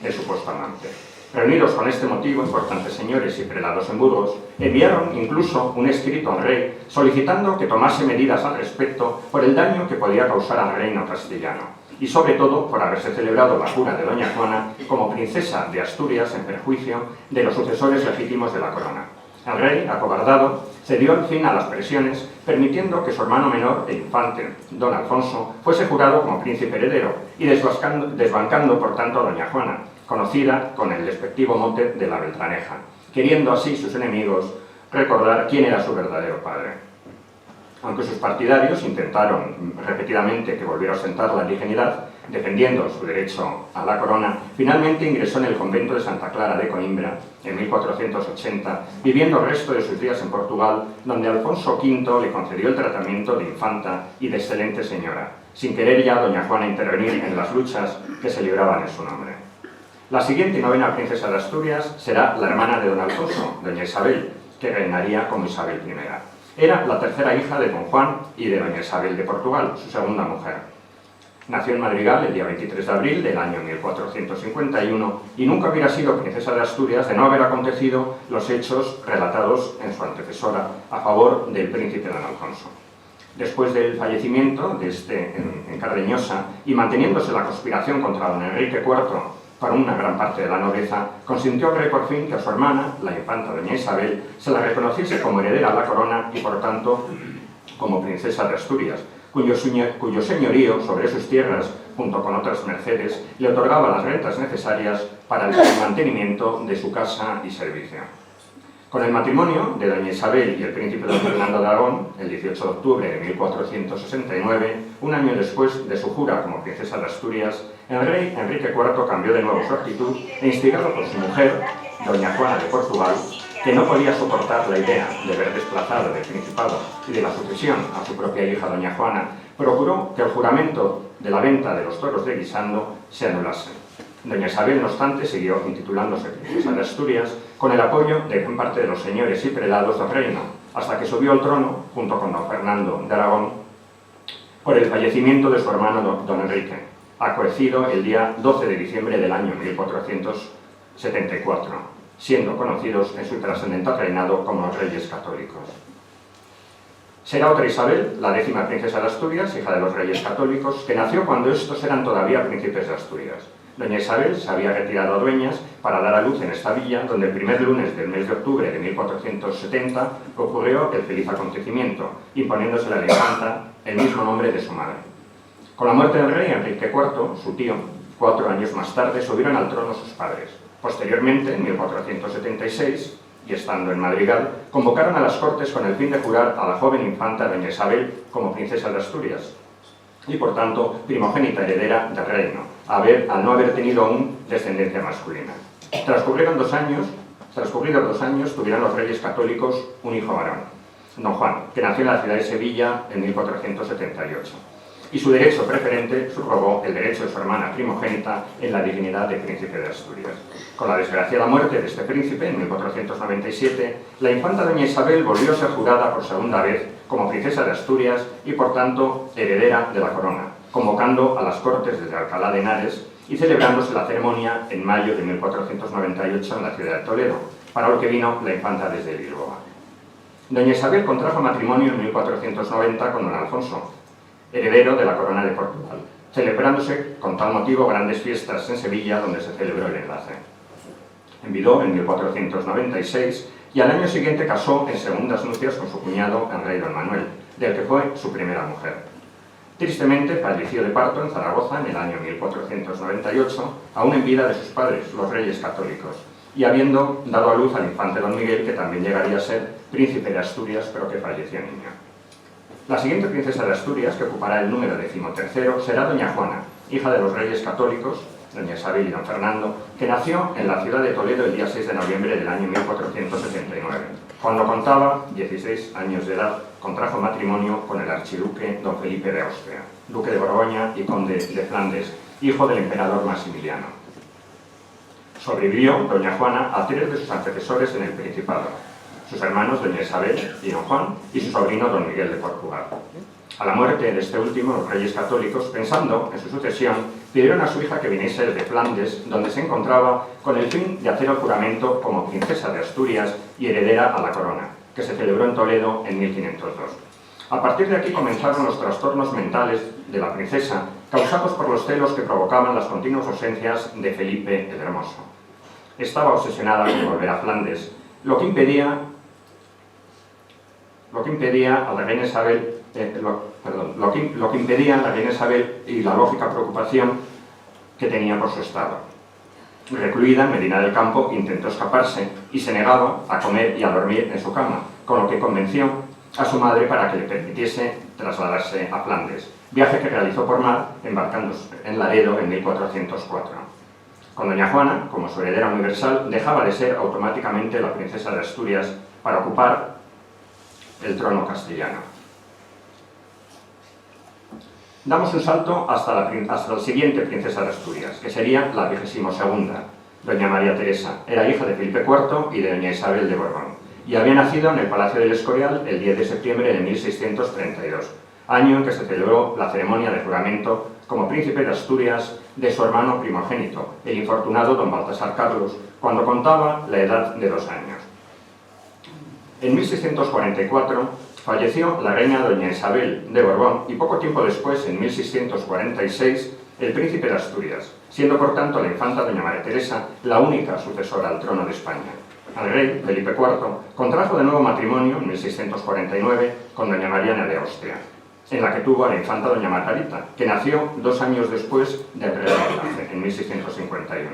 el supuesto amante. Reunidos con este motivo, importantes señores y prelados en Burgos enviaron incluso un escrito al rey solicitando que tomase medidas al respecto por el daño que podía causar al reino castellano, y sobre todo por haberse celebrado la jura de doña Juana como princesa de Asturias en perjuicio de los sucesores legítimos de la corona. El rey, acobardado, cedió al fin a las presiones, permitiendo que su hermano menor e infante, don Alfonso, fuese jurado como príncipe heredero y desbancando por tanto a doña Juana, conocida con el despectivo mote de la Beltraneja, queriendo así sus enemigos recordar quién era su verdadero padre. Aunque sus partidarios intentaron repetidamente que volviera a ostentar la indigenidad, defendiendo su derecho a la corona, finalmente ingresó en el convento de Santa Clara de Coimbra en 1480, viviendo el resto de sus días en Portugal, donde Alfonso V le concedió el tratamiento de infanta y de excelente señora, sin querer ya doña Juana intervenir en las luchas que se libraban en su nombre. La siguiente y novena princesa de Asturias será la hermana de don Alfonso, doña Isabel, que reinaría como Isabel I. Era la tercera hija de don Juan y de doña Isabel de Portugal, su segunda mujer. Nació en Madrigal el día 23 de abril del año 1451 y nunca hubiera sido princesa de Asturias de no haber acontecido los hechos relatados en su antecesora a favor del príncipe don Alfonso. Después del fallecimiento de este en Cardeñosa y manteniéndose la conspiración contra don Enrique IV para una gran parte de la nobleza, consintió el rey por fin que a su hermana, la infanta doña Isabel, se la reconociese como heredera a la corona y por tanto como princesa de Asturias, cuyo señorío sobre sus tierras, junto con otras mercedes, le otorgaba las rentas necesarias para el mantenimiento de su casa y servicio. Con el matrimonio de doña Isabel y el príncipe don Fernando de Aragón, el 18 de octubre de 1469, un año después de su jura como princesa de Asturias, el rey Enrique IV cambió de nuevo su actitud e, instigado por su mujer, doña Juana de Portugal, que no podía soportar la idea de ver desplazado del principado y de la sucesión a su propia hija doña Juana, procuró que el juramento de la venta de los toros de Guisando se anulase. Doña Isabel, no obstante, siguió intitulándose princesa de Asturias con el apoyo de gran parte de los señores y prelados del reino, hasta que subió al trono, junto con don Fernando de Aragón, por el fallecimiento de su hermano don Enrique, acaecido el día 12 de diciembre del año 1474, siendo conocidos en su trascendental reinado como los Reyes Católicos. Será otra Isabel, la 10ª princesa de Asturias, hija de los Reyes Católicos, que nació cuando estos eran todavía príncipes de Asturias. Doña Isabel se había retirado a Dueñas para dar a luz en esta villa, donde el primer lunes del mes de octubre de 1470 ocurrió el feliz acontecimiento, imponiéndose a la infanta el mismo nombre de su madre. Con la muerte del rey Enrique IV, su tío, 4 años más tarde subieron al trono sus padres. Posteriormente, en 1476, y estando en Madrigal, convocaron a las Cortes con el fin de jurar a la joven infanta doña Isabel como princesa de Asturias y, por tanto, primogénita heredera del reino, al no haber tenido aún descendencia masculina. Transcurridos 2 años, tuvieron los reyes católicos un hijo varón, don Juan, que nació en la ciudad de Sevilla en 1478. Y su derecho preferente subrogó el derecho de su hermana primogénita en la dignidad de príncipe de Asturias. Con la desgraciada muerte de este príncipe, en 1497, la infanta doña Isabel volvió a ser jurada por segunda vez como princesa de Asturias y, por tanto, heredera de la corona, convocando a las Cortes desde Alcalá de Henares y celebrándose la ceremonia en mayo de 1498 en la ciudad de Toledo, para lo que vino la infanta desde Lisboa. Doña Isabel contrajo matrimonio en 1490 con don Alfonso, heredero de la corona de Portugal, celebrándose con tal motivo grandes fiestas en Sevilla, donde se celebró el enlace. Envidó en 1496 y al año siguiente casó en segundas nupcias con su cuñado, el rey don Manuel, del que fue su primera mujer. Tristemente falleció de parto en Zaragoza en el año 1498, aún en vida de sus padres, los reyes católicos, y habiendo dado a luz al infante don Miguel, que también llegaría a ser príncipe de Asturias, pero que falleció niño. La siguiente princesa de Asturias, que ocupará el número 13º, será doña Juana, hija de los reyes católicos, doña Isabel y don Fernando, que nació en la ciudad de Toledo el día 6 de noviembre del año 1479. Cuando contaba 16 años de edad, contrajo matrimonio con el archiduque don Felipe de Austria, duque de Borgoña y conde de Flandes, hijo del emperador Maximiliano. Sobrevivió doña Juana a 3 de sus antecesores en el Principado, sus hermanos doña Isabel y don Juan, y su sobrino don Miguel de Portugal. A la muerte de este último, los reyes católicos, pensando en su sucesión, pidieron a su hija que viniese desde Flandes, donde se encontraba, con el fin de hacer el juramento como princesa de Asturias y heredera a la corona, que se celebró en Toledo en 1502. A partir de aquí comenzaron los trastornos mentales de la princesa, causados por los celos que provocaban las continuas ausencias de Felipe el Hermoso. Estaba obsesionada con volver a Flandes, lo que impedía a la reina Isabel lo que impedía a la reina Isabel y la lógica preocupación que tenía por su estado. Recluida en Medina del Campo, intentó escaparse y se negaba a comer y a dormir en su cama, con lo que convenció a su madre para que le permitiese trasladarse a Flandes, viaje que realizó por mar, embarcándose en Laredo en 1404. Con doña Juana, como su heredera universal, dejaba de ser automáticamente la princesa de Asturias para ocupar el trono castellano. Damos un salto hasta la siguiente princesa de Asturias, que sería la 22ª, doña María Teresa. Era hija de Felipe IV y de doña Isabel de Borbón, y había nacido en el Palacio del Escorial el 10 de septiembre de 1632, año en que se celebró la ceremonia de juramento como príncipe de Asturias de su hermano primogénito, el infortunado don Baltasar Carlos, cuando contaba la edad de 2 años. En 1644 falleció la reina doña Isabel de Borbón y poco tiempo después, en 1646, el príncipe de Asturias, siendo por tanto la infanta doña María Teresa la única sucesora al trono de España. El rey, Felipe IV, contrajo de nuevo matrimonio en 1649 con doña Mariana de Austria, en la que tuvo a la infanta doña Margarita, que nació 2 años después del rey de Enlace, en 1651.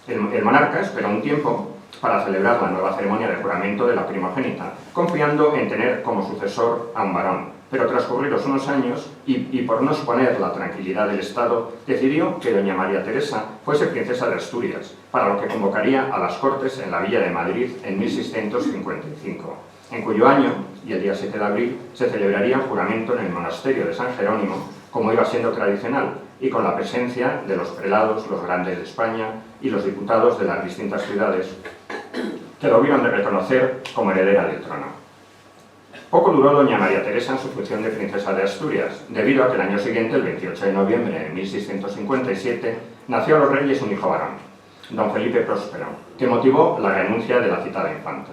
El monarca esperó un tiempo para celebrar la nueva ceremonia de juramento de la primogénita, confiando en tener como sucesor a un varón, pero transcurridos unos años, y por no exponer la tranquilidad del Estado, decidió que doña María Teresa fuese princesa de Asturias, para lo que convocaría a las Cortes en la Villa de Madrid en 1655, en cuyo año, y el día 7 de abril, se celebraría el juramento en el monasterio de San Jerónimo, como iba siendo tradicional, y con la presencia de los prelados, los grandes de España y los diputados de las distintas ciudades, que lo hubieron de reconocer como heredera del trono. Poco duró doña María Teresa en su función de princesa de Asturias, debido a que el año siguiente, el 28 de noviembre de 1657, nació a los reyes un hijo varón, don Felipe Próspero, que motivó la renuncia de la citada infanta.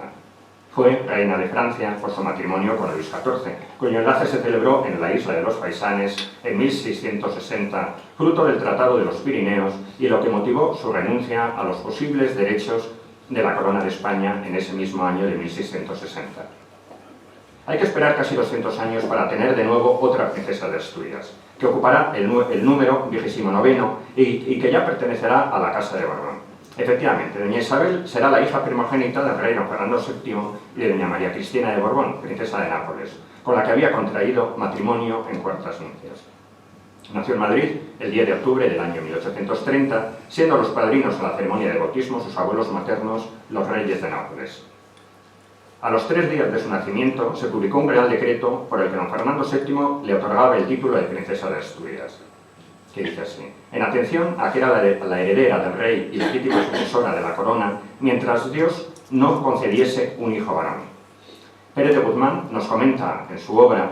Fue reina de Francia por su matrimonio con Luis XIV, cuyo enlace se celebró en la isla de los Faisanes en 1660, fruto del Tratado de los Pirineos, y lo que motivó su renuncia a los posibles derechos de la corona de España en ese mismo año de 1660. Hay que esperar casi 200 años para tener de nuevo otra princesa de Asturias, que ocupará el número 29 y que ya pertenecerá a la Casa de Borbón. Efectivamente, doña Isabel será la hija primogénita del rey don Fernando VII y de doña María Cristina de Borbón, princesa de Nápoles, con la que había contraído matrimonio en cuartas nupcias. Nació en Madrid el 10 de octubre del año 1830, siendo los padrinos en la ceremonia de bautismo sus abuelos maternos, los reyes de Nápoles. A los 3 días de su nacimiento se publicó un real decreto por el que don Fernando VII le otorgaba el título de princesa de Asturias, que dice así: en atención a que era la heredera del rey y legítima sucesora de la corona, mientras Dios no concediese un hijo varón. Pérez de Guzmán nos comenta en su obra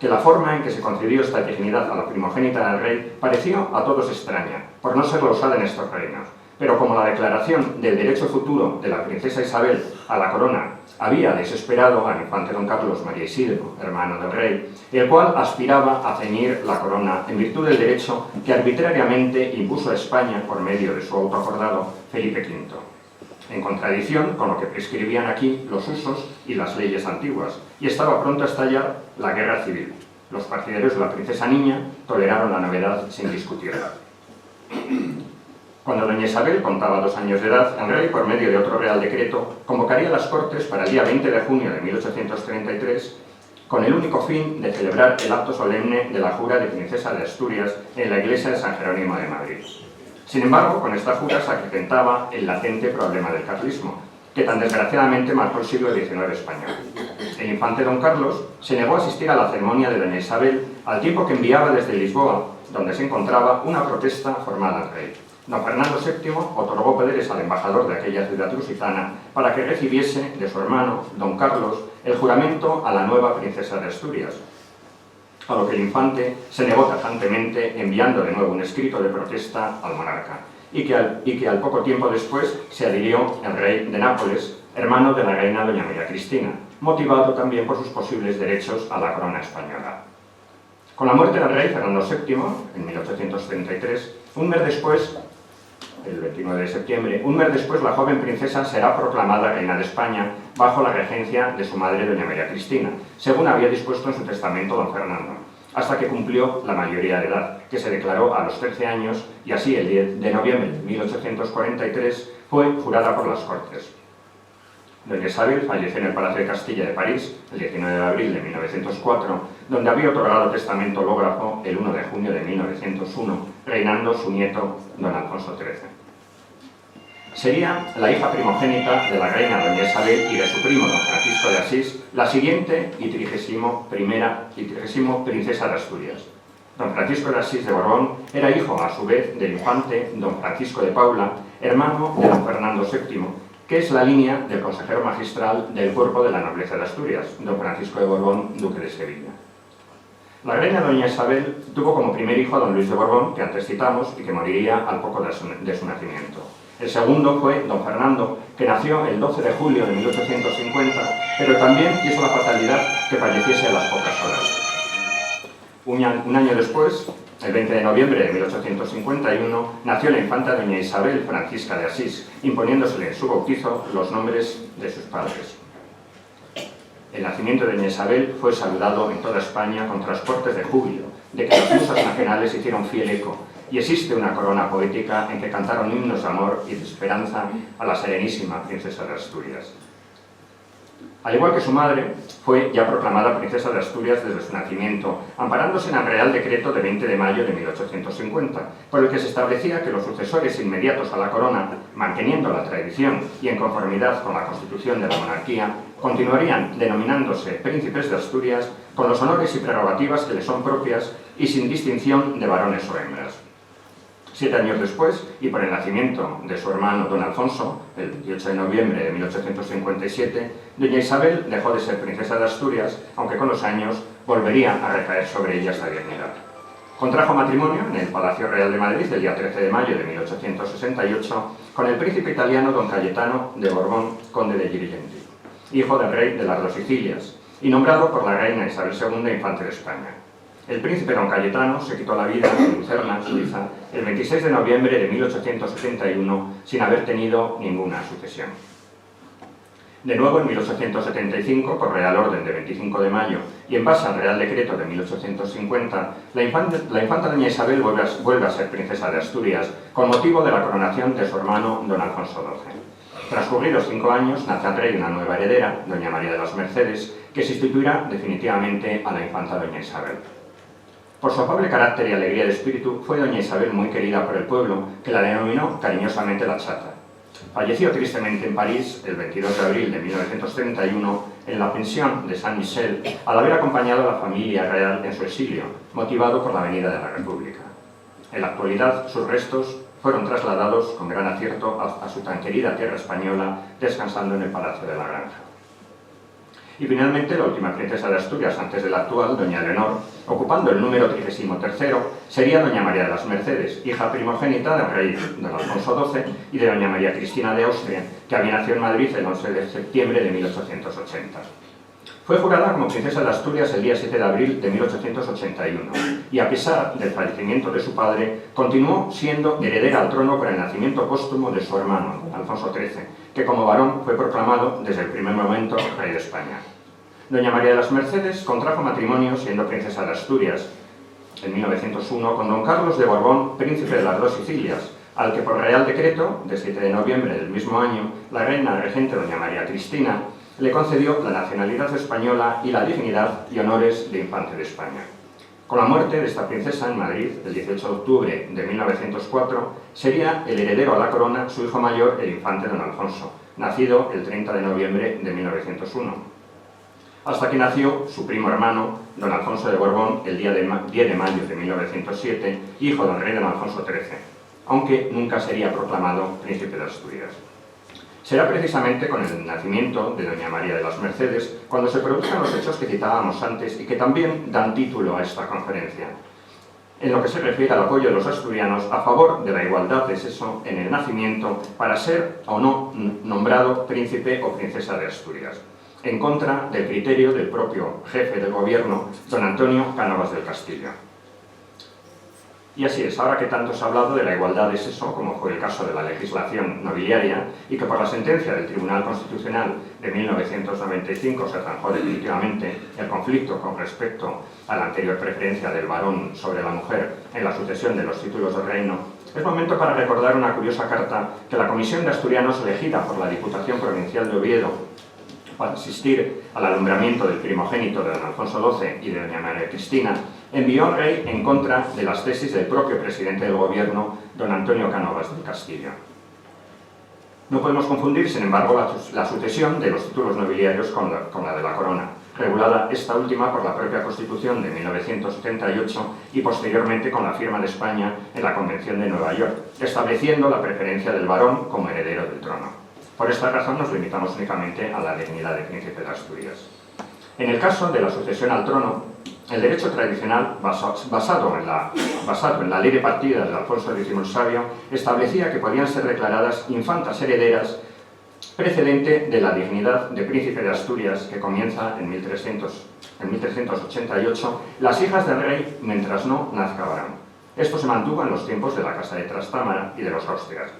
que la forma en que se concedió esta dignidad a la primogénita del rey pareció a todos extraña, por no ser la usada en estos reinos, pero como la declaración del derecho futuro de la princesa Isabel a la corona había desesperado al infante don Carlos María Isidro, hermano del rey, el cual aspiraba a ceñir la corona en virtud del derecho que arbitrariamente impuso a España por medio de su autoacordado Felipe V, en contradicción con lo que prescribían aquí los usos y las leyes antiguas, y estaba pronto a estallar la guerra civil. Los partidarios de la princesa niña toleraron la novedad sin discutirla. Cuando doña Isabel contaba 2 años de edad, el rey, por medio de otro real decreto, convocaría las Cortes para el día 20 de junio de 1833, con el único fin de celebrar el acto solemne de la jura de princesa de Asturias en la iglesia de San Jerónimo de Madrid. Sin embargo, con esta jura se acrecentaba el latente problema del carlismo, que tan desgraciadamente marcó el siglo XIX español. El infante don Carlos se negó a asistir a la ceremonia de doña Isabel, al tiempo que enviaba desde Lisboa, donde se encontraba, una protesta formal al rey. Don Fernando VII otorgó poderes al embajador de aquella ciudad lusitana para que recibiese de su hermano, don Carlos, el juramento a la nueva princesa de Asturias, a lo que el infante se negó tajantemente, enviando de nuevo un escrito de protesta al monarca, y que al poco tiempo después se adhirió el rey de Nápoles, hermano de la reina doña María Cristina, motivado también por sus posibles derechos a la corona española. Con la muerte del rey Fernando VII, en 1833, un mes después, el 29 de septiembre, un mes después, la joven princesa será proclamada reina de España bajo la regencia de su madre doña María Cristina, según había dispuesto en su testamento don Fernando, hasta que cumplió la mayoría de edad, que se declaró a los 13 años, y así el 10 de noviembre de 1843 fue jurada por las Cortes. Doña Isabel falleció en el Palacio de Castilla de París el 19 de abril de 1904, donde había otorgado testamento hológrafo el 1 de junio de 1901, reinando su nieto don Alfonso XIII. Sería la hija primogénita de la reina doña Isabel y de su primo don Francisco de Asís, la siguiente y 31ª princesa de Asturias. Don Francisco de Asís de Borbón era hijo, a su vez, del infante don Francisco de Paula, hermano de don Fernando VII, que es la línea del consejero magistral del cuerpo de la nobleza de Asturias, don Francisco de Borbón, duque de Sevilla. La reina doña Isabel tuvo como primer hijo a don Luis de Borbón, que antes citamos, y que moriría al poco de su nacimiento. El segundo fue don Fernando, que nació el 12 de julio de 1850, pero también quiso la fatalidad que falleciese a las pocas horas. Un año después, el 20 de noviembre de 1851, nació la infanta doña Isabel Francisca de Asís, imponiéndosele en su bautizo los nombres de sus padres. El nacimiento de doña Isabel fue saludado en toda España con transportes de júbilo, de que las musas nacionales hicieron fiel eco, y existe una corona poética en que cantaron himnos de amor y de esperanza a la serenísima princesa de Asturias. Al igual que su madre, fue ya proclamada princesa de Asturias desde su nacimiento, amparándose en el Real Decreto de 20 de mayo de 1850, por el que se establecía que los sucesores inmediatos a la corona, manteniendo la tradición y en conformidad con la Constitución de la monarquía, continuarían denominándose príncipes de Asturias con los honores y prerrogativas que les son propias y sin distinción de varones o hembras. 7 años después, y por el nacimiento de su hermano don Alfonso, el 28 de noviembre de 1857, doña Isabel dejó de ser princesa de Asturias, aunque con los años volvería a recaer sobre ella esta dignidad. Contrajo matrimonio en el Palacio Real de Madrid el día 13 de mayo de 1868 con el príncipe italiano don Cayetano de Borbón, conde de Girgenti, hijo del rey de las dos Sicilias, y nombrado por la reina Isabel II infante de España. El príncipe don Cayetano se quitó la vida en Lucerna, Suiza, el 26 de noviembre de 1871, sin haber tenido ninguna sucesión. De nuevo, en 1875, por Real Orden de 25 de mayo y en base al Real Decreto de 1850, la infanta doña Isabel vuelve a ser princesa de Asturias con motivo de la coronación de su hermano don Alfonso XII. Transcurridos 5 años, nace al rey una nueva heredera, doña María de las Mercedes, que sustituirá definitivamente a la infanta doña Isabel. Por su afable carácter y alegría de espíritu, fue doña Isabel muy querida por el pueblo, que la denominó cariñosamente la Chata. Falleció tristemente en París el 22 de abril de 1931 en la pensión de Saint-Michel, al haber acompañado a la familia real en su exilio, motivado por la venida de la República. En la actualidad, sus restos fueron trasladados con gran acierto a su tan querida tierra española, descansando en el Palacio de la Granja. Y finalmente, la última princesa de Asturias antes de la actual, doña Leonor, ocupando el número 33º, sería doña María de las Mercedes, hija primogénita del rey don Alfonso XII y de doña María Cristina de Austria, que había nacido en Madrid el 11 de septiembre de 1880. Fue jurada como princesa de Asturias el día 7 de abril de 1881 y, a pesar del fallecimiento de su padre, continuó siendo heredera al trono por el nacimiento póstumo de su hermano, Alfonso XIII, que como varón fue proclamado desde el primer momento rey de España. Doña María de las Mercedes contrajo matrimonio siendo princesa de Asturias en 1901 con don Carlos de Borbón, príncipe de las dos Sicilias, al que por Real Decreto de 7 de noviembre del mismo año la reina regente doña María Cristina le concedió la nacionalidad española y la dignidad y honores de infante de España. Con la muerte de esta princesa en Madrid, el 18 de octubre de 1904, sería el heredero a la corona su hijo mayor, el infante don Alfonso, nacido el 30 de noviembre de 1901. Hasta que nació su primo hermano, don Alfonso de Borbón, el 10 de mayo de 1907, hijo del rey don Alfonso XIII, aunque nunca sería proclamado príncipe de Asturias. Será precisamente con el nacimiento de doña María de las Mercedes cuando se produzcan los hechos que citábamos antes y que también dan título a esta conferencia, en lo que se refiere al apoyo de los asturianos a favor de la igualdad de sexo en el nacimiento para ser o no nombrado príncipe o princesa de Asturias, en contra del criterio del propio jefe del gobierno, don Antonio Cánovas del Castillo. Y así es, ahora que tanto se ha hablado de la igualdad de sexo, como fue el caso de la legislación nobiliaria, y que por la sentencia del Tribunal Constitucional de 1995 se zanjó definitivamente el conflicto con respecto a la anterior preferencia del varón sobre la mujer en la sucesión de los títulos del reino, es momento para recordar una curiosa carta que la Comisión de Asturianos, elegida por la Diputación Provincial de Oviedo para asistir al alumbramiento del primogénito de don Alfonso XII y de doña María Cristina, envió al rey en contra de las tesis del propio presidente del gobierno, don Antonio Cánovas del Castillo. No podemos confundir, sin embargo, la sucesión de los títulos nobiliarios con la de la corona, regulada esta última por la propia Constitución de 1978 y posteriormente con la firma de España en la Convención de Nueva York, estableciendo la preferencia del varón como heredero del trono. Por esta razón nos limitamos únicamente a la dignidad de príncipe de Asturias. En el caso de la sucesión al trono, el derecho tradicional, basado en la ley de partidas de Alfonso X el Sabio, establecía que podían ser declaradas infantas herederas precedente de la dignidad de príncipe de Asturias, que comienza en 1388, las hijas del rey mientras no nazca varón. Esto se mantuvo en los tiempos de la Casa de Trastámara y de los Austrias.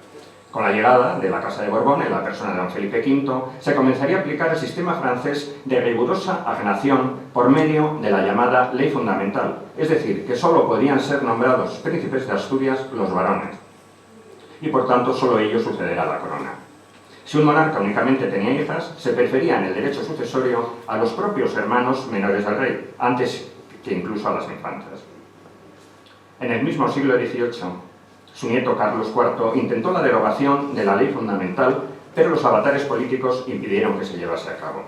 Con la llegada de la Casa de Borbón, en la persona de don Felipe V, se comenzaría a aplicar el sistema francés de rigurosa agnación por medio de la llamada Ley Fundamental, es decir, que solo podían ser nombrados príncipes de Asturias los varones, y por tanto solo ellos sucederá a la corona. Si un monarca únicamente tenía hijas, se prefería en el derecho sucesorio a los propios hermanos menores del rey, antes que incluso a las infantas. En el mismo siglo XVIII, su nieto Carlos IV intentó la derogación de la ley fundamental, pero los avatares políticos impidieron que se llevase a cabo.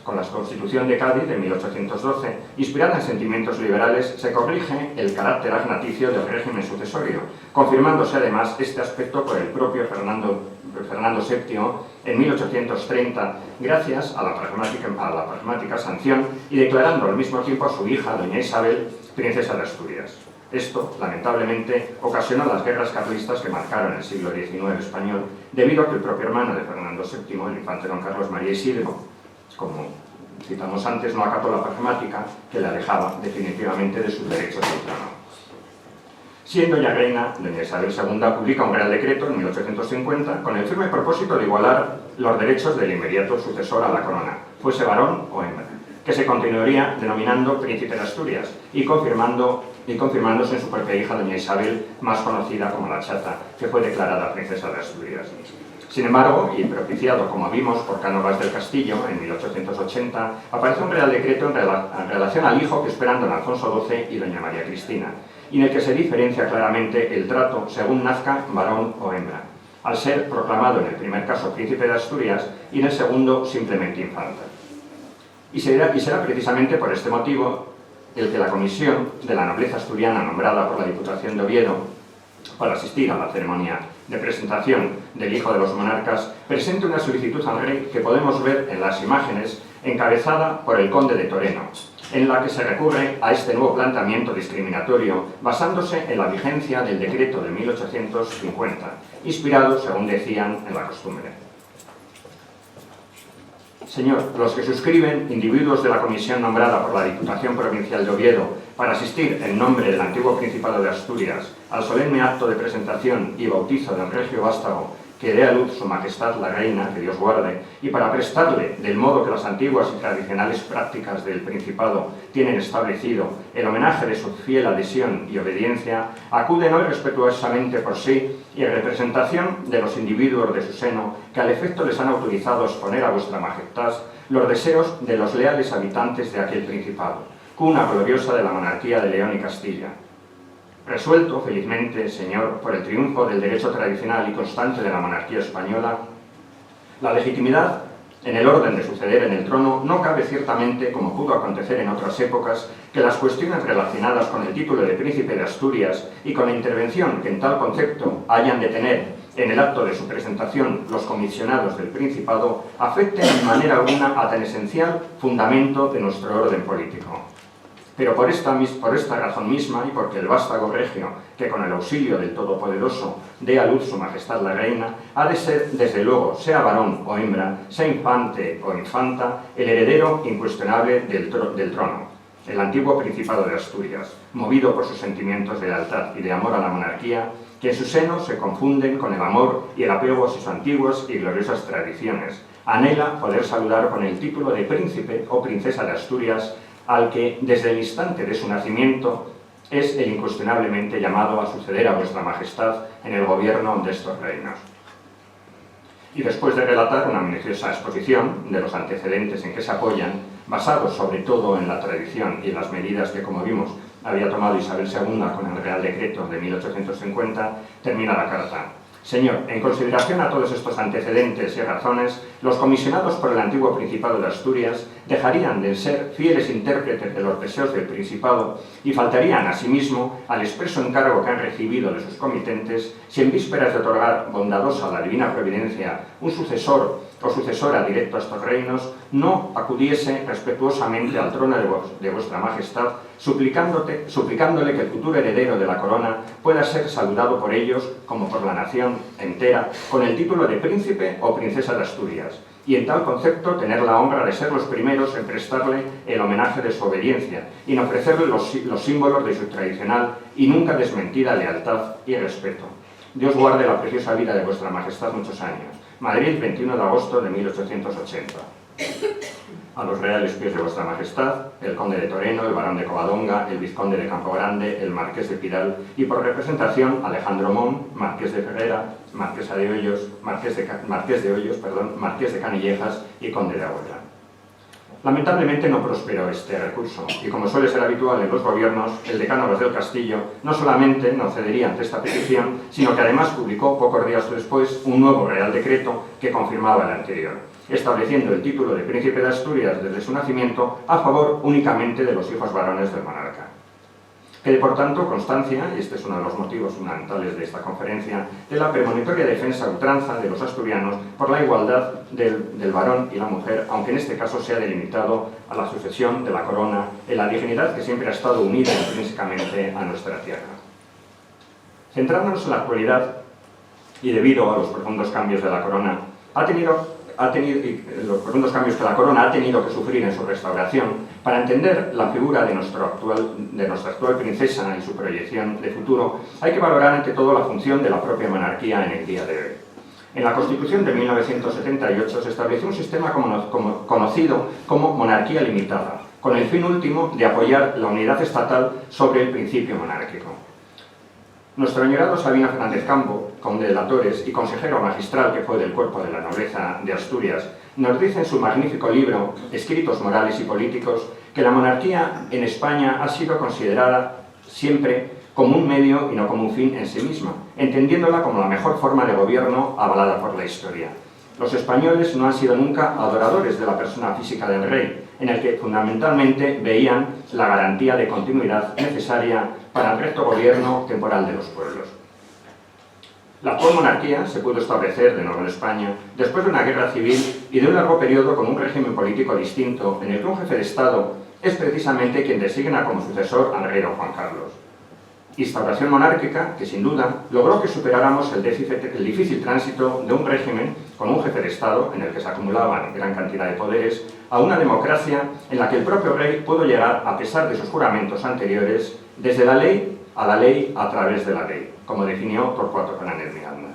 Con la Constitución de Cádiz de 1812, inspirada en sentimientos liberales, se corrige el carácter agnaticio del régimen sucesorio, confirmándose además este aspecto por el propio Fernando VII en 1830, gracias a la pragmática sanción y declarando al mismo tiempo a su hija, doña Isabel, princesa de Asturias. Esto, lamentablemente, ocasionó las guerras carlistas que marcaron el siglo XIX español, debido a que el propio hermano de Fernando VII, el infante don Carlos María Isidro, como citamos antes, no acató la pragmática que le alejaba definitivamente de sus derechos al trono. Siendo ya reina, doña Isabel II publica un Real Decreto en 1850 con el firme propósito de igualar los derechos del inmediato sucesor a la corona, fuese varón o hembra, que se continuaría denominando Príncipe de Asturias y confirmándose en su propia hija, doña Isabel, más conocida como la Chata, que fue declarada princesa de Asturias. Sin embargo, y propiciado, como vimos, por Cánovas del Castillo en 1880, aparece un Real Decreto en relación al hijo que esperan don Alfonso XII y doña María Cristina, y en el que se diferencia claramente el trato según nazca varón o hembra, al ser proclamado en el primer caso príncipe de Asturias y en el segundo simplemente infanta. Y será precisamente por este motivo el que la comisión de la nobleza asturiana nombrada por la Diputación de Oviedo para asistir a la ceremonia de presentación del hijo de los monarcas presente una solicitud al rey que podemos ver en las imágenes encabezada por el conde de Toreno, en la que se recurre a este nuevo planteamiento discriminatorio basándose en la vigencia del decreto de 1850, inspirado, según decían, en la costumbre. Señor, los que suscriben, individuos de la comisión nombrada por la Diputación Provincial de Oviedo para asistir en nombre del antiguo Principado de Asturias al solemne acto de presentación y bautizo del regio vástago que dé a luz su majestad la reina, que Dios guarde, y para prestarle, del modo que las antiguas y tradicionales prácticas del Principado tienen establecido, el homenaje de su fiel adhesión y obediencia, acuden hoy respetuosamente por sí y en representación de los individuos de su seno que al efecto les han autorizado a exponer a vuestra majestad los deseos de los leales habitantes de aquel Principado, cuna gloriosa de la monarquía de León y Castilla. Resuelto, felizmente, Señor, por el triunfo del derecho tradicional y constante de la monarquía española, la legitimidad en el orden de suceder en el trono no cabe ciertamente, como pudo acontecer en otras épocas, que las cuestiones relacionadas con el título de Príncipe de Asturias y con la intervención que en tal concepto hayan de tener en el acto de su presentación los comisionados del Principado afecten en manera alguna a tan esencial fundamento de nuestro orden político. Pero por esta razón misma y porque el vástago regio, que con el auxilio del Todopoderoso dé a luz su majestad la reina, ha de ser, desde luego, sea varón o hembra, sea infante o infanta, el heredero incuestionable del trono, el antiguo Principado de Asturias, movido por sus sentimientos de lealtad y de amor a la monarquía, que en su seno se confunden con el amor y el apego a sus antiguas y gloriosas tradiciones. Anhela poder saludar con el título de príncipe o princesa de Asturias al que, desde el instante de su nacimiento, es el incuestionablemente llamado a suceder a vuestra majestad en el gobierno de estos reinos. Y después de relatar una minuciosa exposición de los antecedentes en que se apoyan, basados sobre todo en la tradición y en las medidas que, como vimos, había tomado Isabel II con el Real Decreto de 1850, termina la carta. Señor, en consideración a todos estos antecedentes y razones, los comisionados por el antiguo Principado de Asturias dejarían de ser fieles intérpretes de los deseos del Principado y faltarían, asimismo, al expreso encargo que han recibido de sus comitentes si en vísperas de otorgar bondadosa a la divina providencia un sucesor o sucesora directo a estos reinos, no acudiese respetuosamente al trono de vuestra majestad, suplicándole que el futuro heredero de la corona pueda ser saludado por ellos, como por la nación entera, con el título de príncipe o princesa de Asturias, y en tal concepto tener la honra de ser los primeros en prestarle el homenaje de su obediencia y en ofrecerle los símbolos de su tradicional y nunca desmentida lealtad y respeto. Dios guarde la preciosa vida de vuestra majestad muchos años. Madrid, 21 de agosto de 1880. A los reales pies de vuestra majestad, el conde de Toreno, el barón de Covadonga, el vizconde de Campo Grande, el marqués de Pidal y por representación Alejandro Mon, marqués de Ferrera, marqués de Hoyos, marqués de Canillejas y conde de Agüera. Lamentablemente no prosperó este recurso y, como suele ser habitual en los gobiernos, el de Cánovas del Castillo no solamente no cedería ante esta petición, sino que además publicó pocos días después un nuevo Real Decreto que confirmaba el anterior, estableciendo el título de Príncipe de Asturias desde su nacimiento a favor únicamente de los hijos varones del monarca. Quede por tanto constancia, y este es uno de los motivos fundamentales de esta conferencia, de la premonitoria defensa a ultranza de los asturianos por la igualdad del varón y la mujer, aunque en este caso sea delimitado a la sucesión de la corona en la dignidad que siempre ha estado unida intrínsecamente a nuestra tierra. Centrándonos en la actualidad, y debido a los profundos cambios de la corona, ha tenido los profundos cambios que la corona ha tenido que sufrir en su restauración, para entender la figura de nuestra actual princesa y su proyección de futuro, hay que valorar ante todo la función de la propia monarquía en el día de hoy. En la Constitución de 1978 se estableció un sistema conocido como monarquía limitada, con el fin último de apoyar la unidad estatal sobre el principio monárquico. Nuestro añorado Sabino Fernández Campo, conde de la Torres y consejero magistral que fue del cuerpo de la nobleza de Asturias, nos dice en su magnífico libro, Escritos morales y políticos, que la monarquía en España ha sido considerada siempre como un medio y no como un fin en sí misma, entendiéndola como la mejor forma de gobierno avalada por la historia. Los españoles no han sido nunca adoradores de la persona física del rey, en el que fundamentalmente veían la garantía de continuidad necesaria para el recto gobierno temporal de los pueblos. La actual monarquía se pudo establecer de nuevo en España después de una guerra civil y de un largo periodo con un régimen político distinto, en el que un jefe de Estado es precisamente quien designa como sucesor al rey don Juan Carlos. Instauración monárquica que, sin duda, logró que superáramos el difícil tránsito de un régimen con un jefe de Estado en el que se acumulaban gran cantidad de poderes a una democracia en la que el propio rey pudo llegar, a pesar de sus juramentos anteriores, desde la ley a través de la ley, como definió Torcuato Fernández Miranda.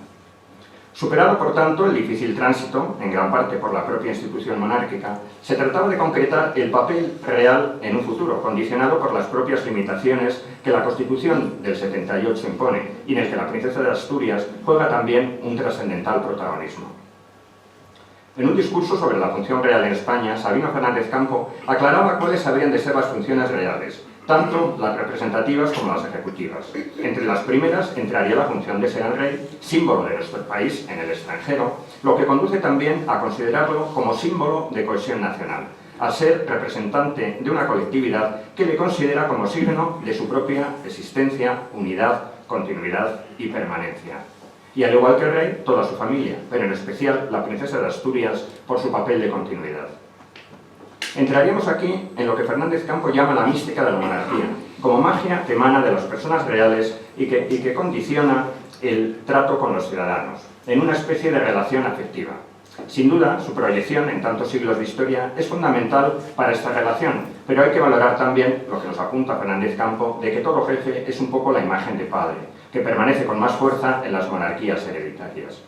Superado, por tanto, el difícil tránsito, en gran parte por la propia institución monárquica, se trataba de concretar el papel real en un futuro, condicionado por las propias limitaciones que la Constitución del 78 impone y en el que la princesa de Asturias juega también un trascendental protagonismo. En un discurso sobre la función real en España, Sabino Fernández Campo aclaraba cuáles habrían de ser las funciones reales, tanto las representativas como las ejecutivas. Entre las primeras entraría la función de ser el rey, símbolo de nuestro país en el extranjero, lo que conduce también a considerarlo como símbolo de cohesión nacional, a ser representante de una colectividad que le considera como signo de su propia existencia, unidad, continuidad y permanencia. Y al igual que el rey, toda su familia, pero en especial la princesa de Asturias por su papel de continuidad. Entraríamos aquí en lo que Fernández Campo llama la mística de la monarquía, como magia que emana de las personas reales y que condiciona el trato con los ciudadanos, en una especie de relación afectiva. Sin duda, su proyección en tantos siglos de historia es fundamental para esta relación, pero hay que valorar también lo que nos apunta Fernández Campo, de que todo jefe es un poco la imagen de padre, que permanece con más fuerza en las monarquías hereditarias.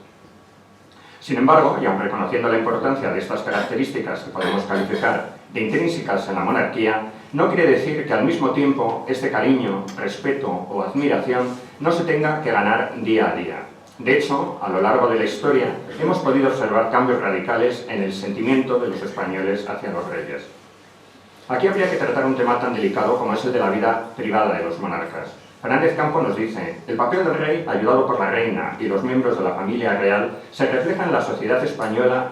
Sin embargo, y aun reconociendo la importancia de estas características que podemos calificar de intrínsecas en la monarquía, no quiere decir que al mismo tiempo este cariño, respeto o admiración no se tenga que ganar día a día. De hecho, a lo largo de la historia hemos podido observar cambios radicales en el sentimiento de los españoles hacia los reyes. Aquí habría que tratar un tema tan delicado como es el de la vida privada de los monarcas. Fernández Campo nos dice: el papel del rey, ayudado por la reina y los miembros de la familia real, se refleja en la sociedad española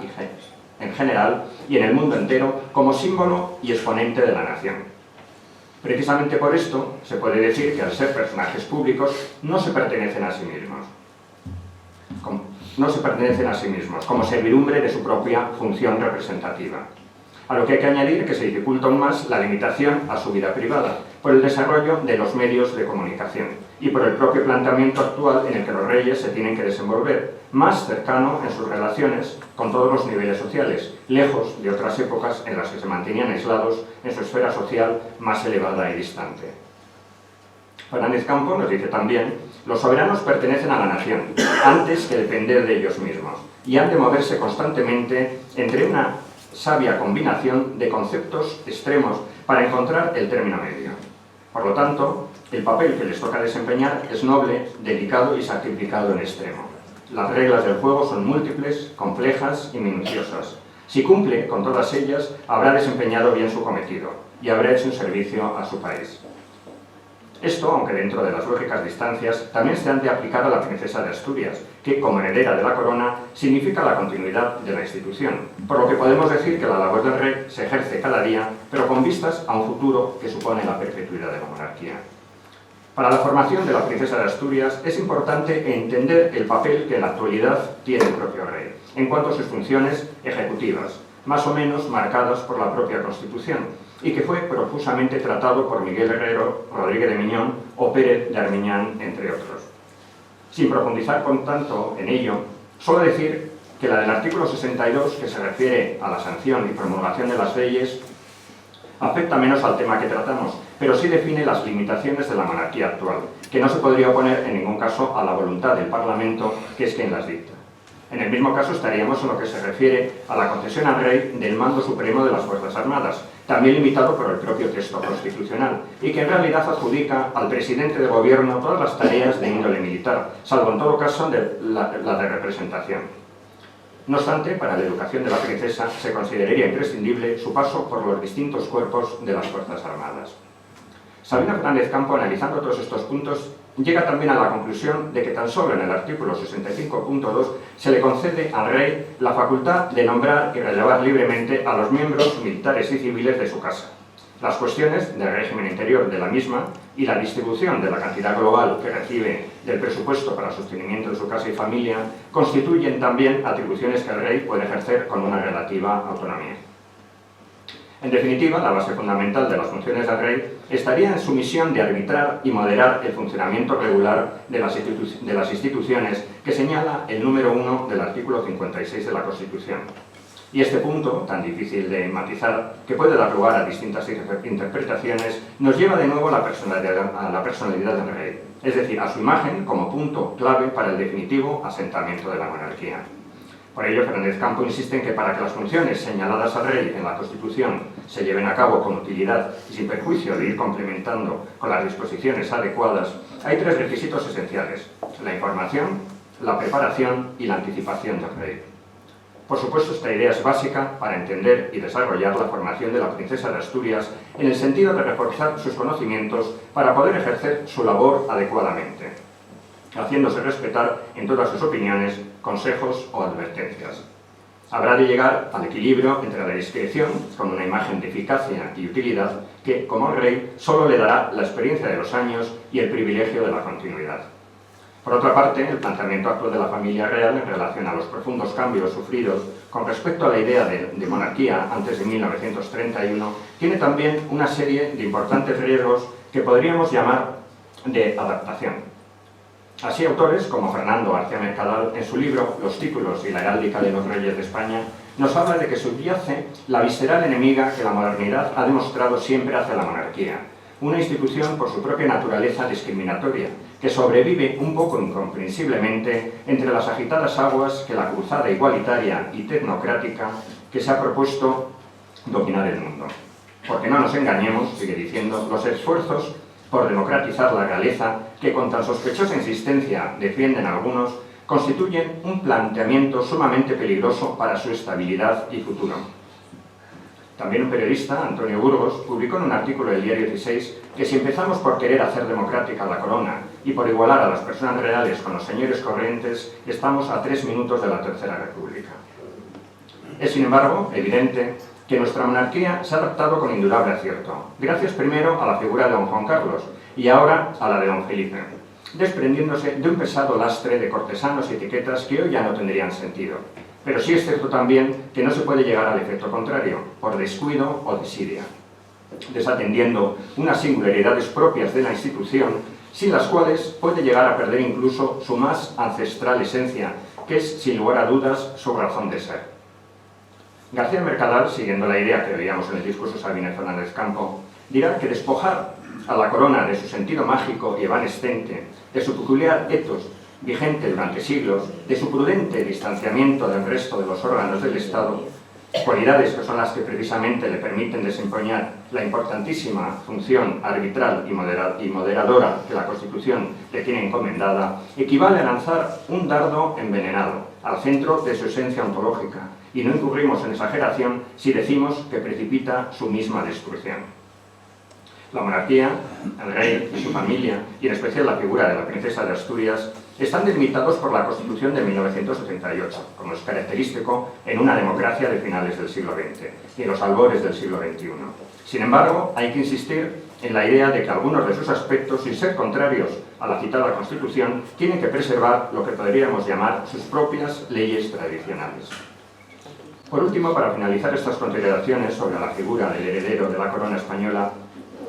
en general y en el mundo entero como símbolo y exponente de la nación. Precisamente por esto se puede decir que al ser personajes públicos no se pertenecen a sí mismos, como servidumbre de su propia función representativa. A lo que hay que añadir que se dificulta aún más la limitación a su vida privada, por el desarrollo de los medios de comunicación y por el propio planteamiento actual en el que los reyes se tienen que desenvolver, más cercano en sus relaciones con todos los niveles sociales, lejos de otras épocas en las que se mantenían aislados en su esfera social más elevada y distante. Fernández Campo nos dice también: los soberanos pertenecen a la nación, antes que depender de ellos mismos, y han de moverse constantemente entre una sabia combinación de conceptos extremos para encontrar el término medio. Por lo tanto, el papel que les toca desempeñar es noble, delicado y sacrificado en extremo. Las reglas del juego son múltiples, complejas y minuciosas. Si cumple con todas ellas, habrá desempeñado bien su cometido y habrá hecho un servicio a su país. Esto, aunque dentro de las lógicas distancias, también se han de aplicar a la princesa de Asturias, que, como heredera de la corona, significa la continuidad de la institución, por lo que podemos decir que la labor del rey se ejerce cada día, pero con vistas a un futuro que supone la perpetuidad de la monarquía. Para la formación de la princesa de Asturias es importante entender el papel que en la actualidad tiene el propio rey, en cuanto a sus funciones ejecutivas, más o menos marcadas por la propia Constitución, y que fue profusamente tratado por Miguel Herrero, Rodríguez de Miñón o Pérez de Armiñán, entre otros. Sin profundizar por tanto en ello, solo decir que la del artículo 62, que se refiere a la sanción y promulgación de las leyes, afecta menos al tema que tratamos, pero sí define las limitaciones de la monarquía actual, que no se podría oponer en ningún caso a la voluntad del Parlamento, que es quien las dicta. En el mismo caso estaríamos en lo que se refiere a la concesión al rey del mando supremo de las Fuerzas Armadas, también limitado por el propio texto constitucional, y que en realidad adjudica al presidente de gobierno todas las tareas de índole militar, salvo en todo caso la de representación. No obstante, para la educación de la princesa se consideraría imprescindible su paso por los distintos cuerpos de las Fuerzas Armadas. Sabina Fernández Campo, analizando todos estos puntos, llega también a la conclusión de que tan solo en el artículo 65.2 se le concede al rey la facultad de nombrar y relevar libremente a los miembros militares y civiles de su casa. Las cuestiones del régimen interior de la misma y la distribución de la cantidad global que recibe del presupuesto para el sostenimiento de su casa y familia constituyen también atribuciones que el rey puede ejercer con una relativa autonomía. En definitiva, la base fundamental de las funciones del rey estaría en su misión de arbitrar y moderar el funcionamiento regular de las instituciones que señala el número 1 del artículo 56 de la Constitución. Y este punto, tan difícil de matizar, que puede dar lugar a distintas interpretaciones, nos lleva de nuevo a la personalidad del rey, es decir, a su imagen como punto clave para el definitivo asentamiento de la monarquía. Por ello, Fernández Campo insiste en que para que las funciones señaladas al rey en la Constitución se lleven a cabo con utilidad y sin perjuicio de ir complementando con las disposiciones adecuadas, hay tres requisitos esenciales: la información, la preparación y la anticipación del rey. Por supuesto, esta idea es básica para entender y desarrollar la formación de la princesa de Asturias en el sentido de reforzar sus conocimientos para poder ejercer su labor adecuadamente, haciéndose respetar en todas sus opiniones, consejos o advertencias. Habrá de llegar al equilibrio entre la discreción, con una imagen de eficacia y utilidad, que, como al rey, solo le dará la experiencia de los años y el privilegio de la continuidad. Por otra parte, el planteamiento actual de la familia real en relación a los profundos cambios sufridos con respecto a la idea de monarquía antes de 1931 tiene también una serie de importantes riesgos que podríamos llamar de adaptación. Así, autores como Fernando García Mercadal, en su libro Los títulos y la heráldica de los reyes de España, nos habla de que subyace la visceral enemiga que la modernidad ha demostrado siempre hacia la monarquía, una institución por su propia naturaleza discriminatoria, que sobrevive un poco incomprensiblemente entre las agitadas aguas que la cruzada igualitaria y tecnocrática que se ha propuesto dominar el mundo. Porque no nos engañemos, sigue diciendo, los esfuerzos por democratizar la realeza, que con tan sospechosa insistencia defienden algunos, constituyen un planteamiento sumamente peligroso para su estabilidad y futuro. También un periodista, Antonio Burgos, publicó en un artículo del diario 16 que si empezamos por querer hacer democrática la corona y por igualar a las personas reales con los señores corrientes, estamos a 3 minutos de la Tercera República. Es, sin embargo, evidente que nuestra monarquía se ha adaptado con indudable acierto, gracias primero a la figura de don Juan Carlos y ahora a la de don Felipe, desprendiéndose de un pesado lastre de cortesanos y etiquetas que hoy ya no tendrían sentido. Pero sí es cierto también que no se puede llegar al efecto contrario, por descuido o desidia, desatendiendo unas singularidades propias de la institución, sin las cuales puede llegar a perder incluso su más ancestral esencia, que es, sin lugar a dudas, su razón de ser. García Mercadal, siguiendo la idea que veíamos en el discurso Sabina Fernández Campo, dirá que despojar a la corona de su sentido mágico y evanescente, de su peculiar etos vigente durante siglos, de su prudente distanciamiento del resto de los órganos del Estado, cualidades que son las que precisamente le permiten desempeñar la importantísima función arbitral y moderadora que la Constitución le tiene encomendada, equivale a lanzar un dardo envenenado al centro de su esencia ontológica, y no incurrimos en exageración si decimos que precipita su misma destrucción. La monarquía, el rey y su familia, y en especial la figura de la princesa de Asturias, están delimitados por la Constitución de 1978, como es característico en una democracia de finales del siglo XX y en los albores del siglo XXI. Sin embargo, hay que insistir en la idea de que algunos de sus aspectos, sin ser contrarios a la citada Constitución, tienen que preservar lo que podríamos llamar sus propias leyes tradicionales. Por último, para finalizar estas consideraciones sobre la figura del heredero de la corona española,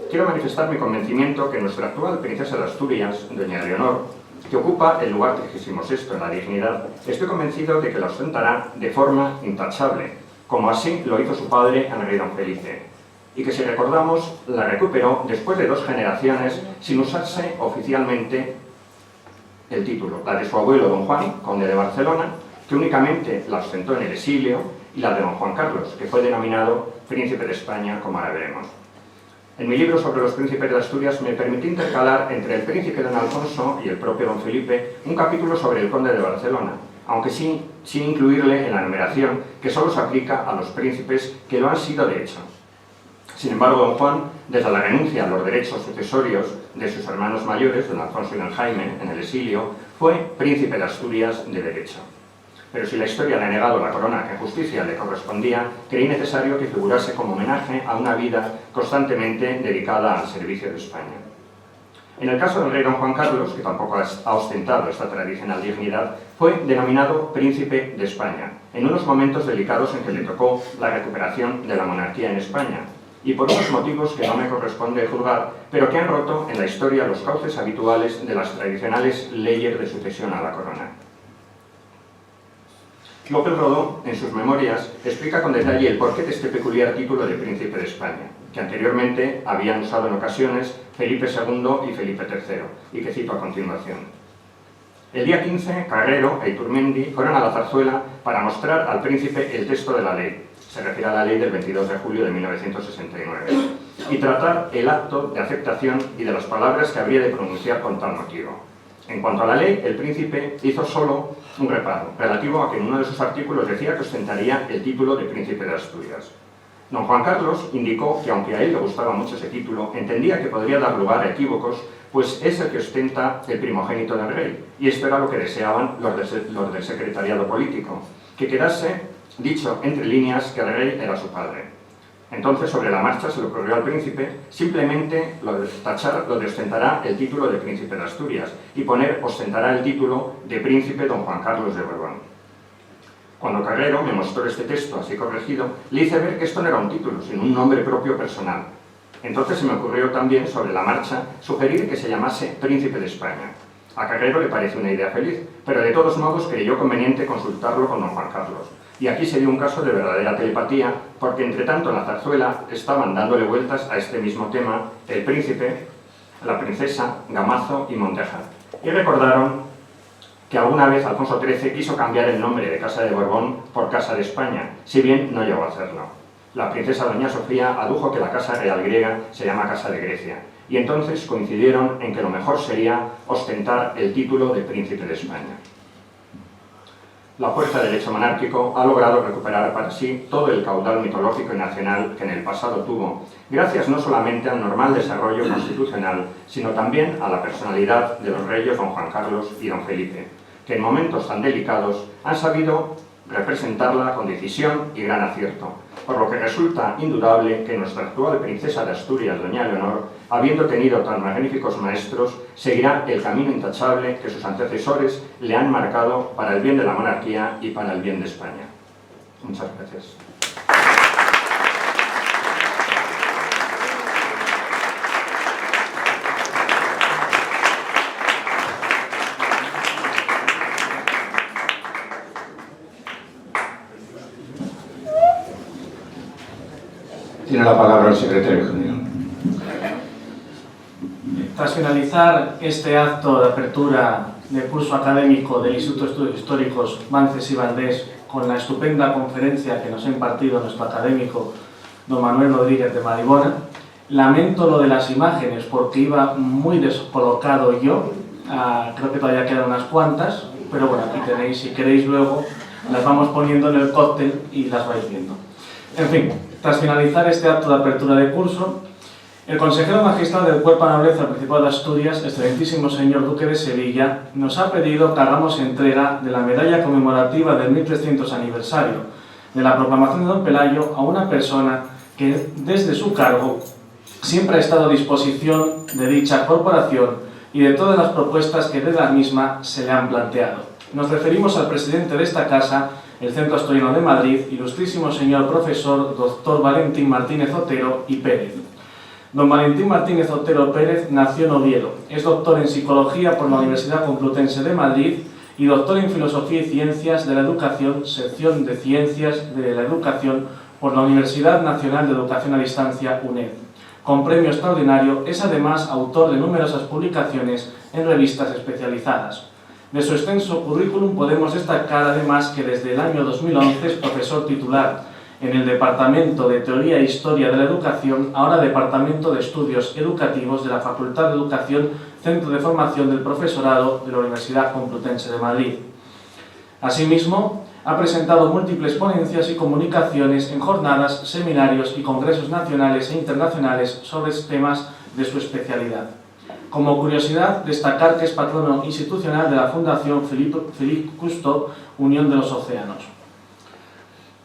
quiero manifestar mi convencimiento que nuestra actual princesa de Asturias, doña Leonor, que ocupa el lugar 36º en la dignidad, estoy convencido de que la ostentará de forma intachable, como así lo hizo su padre, el rey don Felipe, y que si recordamos, la recuperó después de 2 generaciones sin usarse oficialmente el título, la de su abuelo don Juan, conde de Barcelona, que únicamente la ostentó en el exilio, y la de don Juan Carlos, que fue denominado príncipe de España, como ahora veremos. En mi libro sobre los príncipes de Asturias me permití intercalar entre el príncipe don Alfonso y el propio don Felipe un capítulo sobre el conde de Barcelona, aunque sin incluirle en la numeración que solo se aplica a los príncipes que lo han sido de hecho. Sin embargo, don Juan, desde la renuncia a los derechos sucesorios de sus hermanos mayores, don Alfonso y don Jaime, en el exilio, fue príncipe de Asturias de derecho. Pero si la historia le ha negado la corona que en justicia le correspondía, creí necesario que figurase como homenaje a una vida constantemente dedicada al servicio de España. En el caso del rey don Juan Carlos, que tampoco ha ostentado esta tradicional dignidad, fue denominado príncipe de España, en unos momentos delicados en que le tocó la recuperación de la monarquía en España, y por unos motivos que no me corresponde juzgar, pero que han roto en la historia los cauces habituales de las tradicionales leyes de sucesión a la corona. López Rodó, en sus memorias, explica con detalle el porqué de este peculiar título de príncipe de España, que anteriormente habían usado en ocasiones Felipe II y Felipe III, y que cito a continuación. El día 15, Carrero e Iturmendi fueron a la Zarzuela para mostrar al príncipe el texto de la ley, se refiere a la ley del 22 de julio de 1969, y tratar el acto de aceptación y de las palabras que habría de pronunciar con tal motivo. En cuanto a la ley, el príncipe hizo solo un reparo, relativo a que en uno de sus artículos decía que ostentaría el título de príncipe de Asturias. Don Juan Carlos indicó que, aunque a él le gustaba mucho ese título, entendía que podría dar lugar a equívocos, pues es el que ostenta el primogénito del rey, y esto era lo que deseaban los del secretariado político, que quedase dicho entre líneas que el rey era su padre. Entonces, sobre la marcha, se le ocurrió al príncipe simplemente tachar lo de ostentará el título de príncipe de Asturias y poner ostentará el título de príncipe don Juan Carlos de Borbón. Cuando Carrero me mostró este texto así corregido, le hice ver que esto no era un título, sino un nombre propio personal. Entonces se me ocurrió también, sobre la marcha, sugerir que se llamase príncipe de España. A Carrero le pareció una idea feliz, pero de todos modos creyó conveniente consultarlo con don Juan Carlos. Y aquí se dio un caso de verdadera telepatía, porque entre tanto en la zarzuela estaban dándole vueltas a este mismo tema el príncipe, la princesa, Gamazo y Montejar. Y recordaron que alguna vez Alfonso XIII quiso cambiar el nombre de Casa de Borbón por Casa de España, si bien no llegó a hacerlo. La princesa doña Sofía adujo que la Casa Real griega se llama Casa de Grecia, y entonces coincidieron en que lo mejor sería ostentar el título de príncipe de España. La fuerza del hecho monárquico ha logrado recuperar para sí todo el caudal mitológico y nacional que en el pasado tuvo, gracias no solamente al normal desarrollo constitucional, sino también a la personalidad de los reyes don Juan Carlos y don Felipe, que en momentos tan delicados han sabido representarla con decisión y gran acierto, por lo que resulta indudable que nuestra actual princesa de Asturias, doña Leonor, habiendo tenido tan magníficos maestros, seguirá el camino intachable que sus antecesores le han marcado para el bien de la monarquía y para el bien de España. Muchas gracias. Tiene la palabra el secretario general. Tras finalizar este acto de apertura del curso académico del Instituto de Estudios Históricos Vances y Valdés, con la estupenda conferencia que nos ha impartido nuestro académico don Manuel Rodríguez de Maribona, lamento lo de las imágenes porque iba muy descolocado yo, creo que todavía quedan unas cuantas, pero bueno, aquí tenéis, si queréis luego, las vamos poniendo en el cóctel y las vais viendo. En fin, tras finalizar este acto de apertura de curso, el consejero magistral del Cuerpo de Nobleza del Principado de Asturias, excelentísimo señor Duque de Sevilla, nos ha pedido que hagamos entrega de la medalla conmemorativa del 1300 aniversario de la proclamación de don Pelayo a una persona que desde su cargo siempre ha estado a disposición de dicha corporación y de todas las propuestas que de la misma se le han planteado. Nos referimos al presidente de esta casa, el Centro Asturiano de Madrid, ilustrísimo señor profesor Dr. Valentín Martínez Otero y Pérez. Don Valentín Martínez Otero Pérez nació en Oviedo. Es doctor en Psicología por la Universidad Complutense de Madrid y doctor en Filosofía y Ciencias de la Educación, sección de Ciencias de la Educación por la Universidad Nacional de Educación a Distancia, UNED. Con premio extraordinario, es además autor de numerosas publicaciones en revistas especializadas. De su extenso currículum podemos destacar además que desde el año 2011 es profesor titular en el Departamento de Teoría e Historia de la Educación, ahora Departamento de Estudios Educativos de la Facultad de Educación, Centro de Formación del Profesorado de la Universidad Complutense de Madrid. Asimismo, ha presentado múltiples ponencias y comunicaciones en jornadas, seminarios y congresos nacionales e internacionales sobre temas de su especialidad. Como curiosidad, destacar que es patrono institucional de la Fundación Philippe Cousteau, Unión de los Océanos.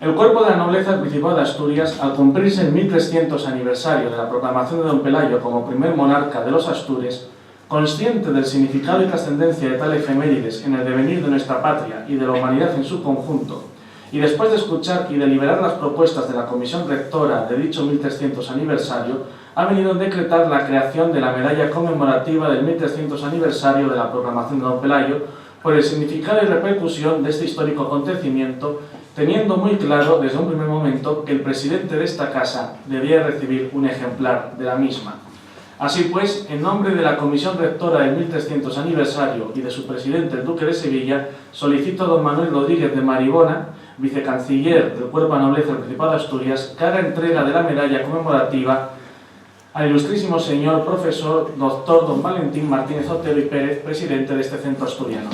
El Cuerpo de la Nobleza del Principado de Asturias, al cumplirse el 1300 aniversario de la proclamación de don Pelayo como primer monarca de los Astures, consciente del significado y trascendencia de tal efemérides en el devenir de nuestra patria y de la humanidad en su conjunto, y después de escuchar y deliberar las propuestas de la Comisión Rectora de dicho 1300 aniversario, ha venido a decretar la creación de la medalla conmemorativa del 1300 aniversario de la proclamación de don Pelayo por el significado y repercusión de este histórico acontecimiento, teniendo muy claro desde un primer momento que el presidente de esta casa debía recibir un ejemplar de la misma. Así pues, en nombre de la Comisión Rectora del 1300 aniversario y de su presidente, el Duque de Sevilla, solicito a don Manuel Rodríguez de Maribona, vicecanciller del Cuerpo de la Nobleza del Principado de Asturias, que haga entrega de la medalla conmemorativa al ilustrísimo señor profesor doctor don Valentín Martínez Otero y Pérez, presidente de este centro asturiano.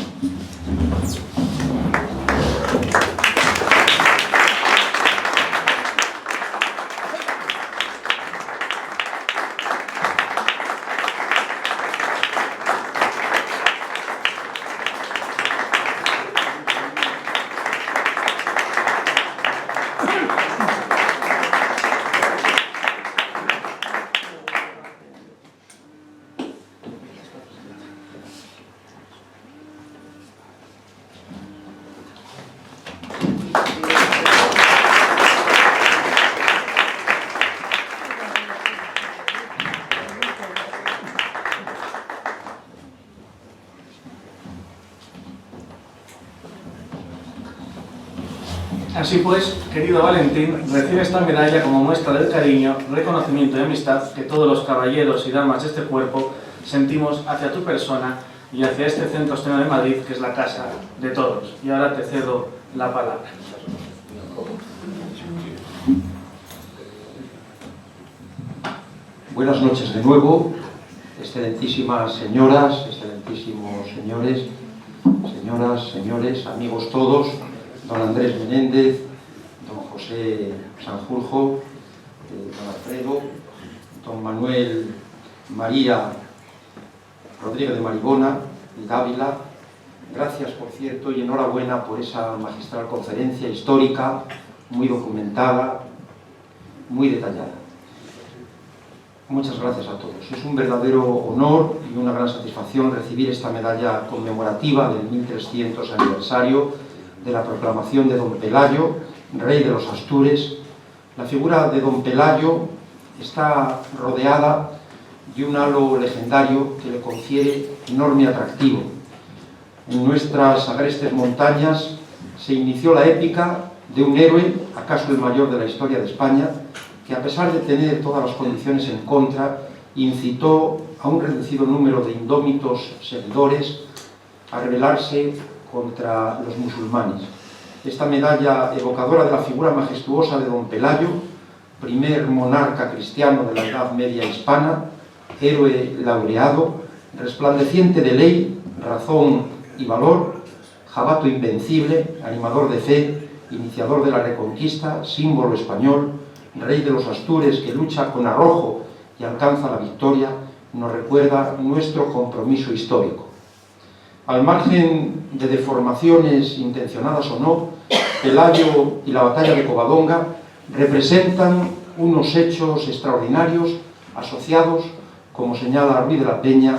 Así pues, querido Valentín, recibe esta medalla como muestra del cariño, reconocimiento y amistad que todos los caballeros y damas de este cuerpo sentimos hacia tu persona y hacia este Centro Asturiano de Madrid, que es la casa de todos. Y ahora te cedo la palabra. Buenas noches de nuevo, excelentísimas señoras, excelentísimos señores, señoras, señores, amigos todos, don Andrés Menéndez, don José Sanjurjo, don Alfredo, don Manuel María Rodríguez de Maribona y Dávila. Gracias, por cierto, y enhorabuena por esa magistral conferencia histórica, muy documentada, muy detallada. Muchas gracias a todos. Es un verdadero honor y una gran satisfacción recibir esta medalla conmemorativa del 1300 aniversario de la proclamación de don Pelayo, rey de los Astures. La figura de don Pelayo está rodeada de un halo legendario que le confiere enorme atractivo. En nuestras agrestes montañas se inició la épica de un héroe, acaso el mayor de la historia de España, que a pesar de tener todas las condiciones en contra, incitó a un reducido número de indómitos seguidores a rebelarse contra los musulmanes. Esta medalla evocadora de la figura majestuosa de don Pelayo, primer monarca cristiano de la Edad Media hispana, héroe laureado, resplandeciente de ley, razón y valor, jabato invencible, animador de fe, iniciador de la Reconquista, símbolo español, rey de los Astures que lucha con arrojo y alcanza la victoria, nos recuerda nuestro compromiso histórico. Al margen de deformaciones intencionadas o no, Pelayo y la batalla de Covadonga representan unos hechos extraordinarios asociados, como señala Ruiz de la Peña,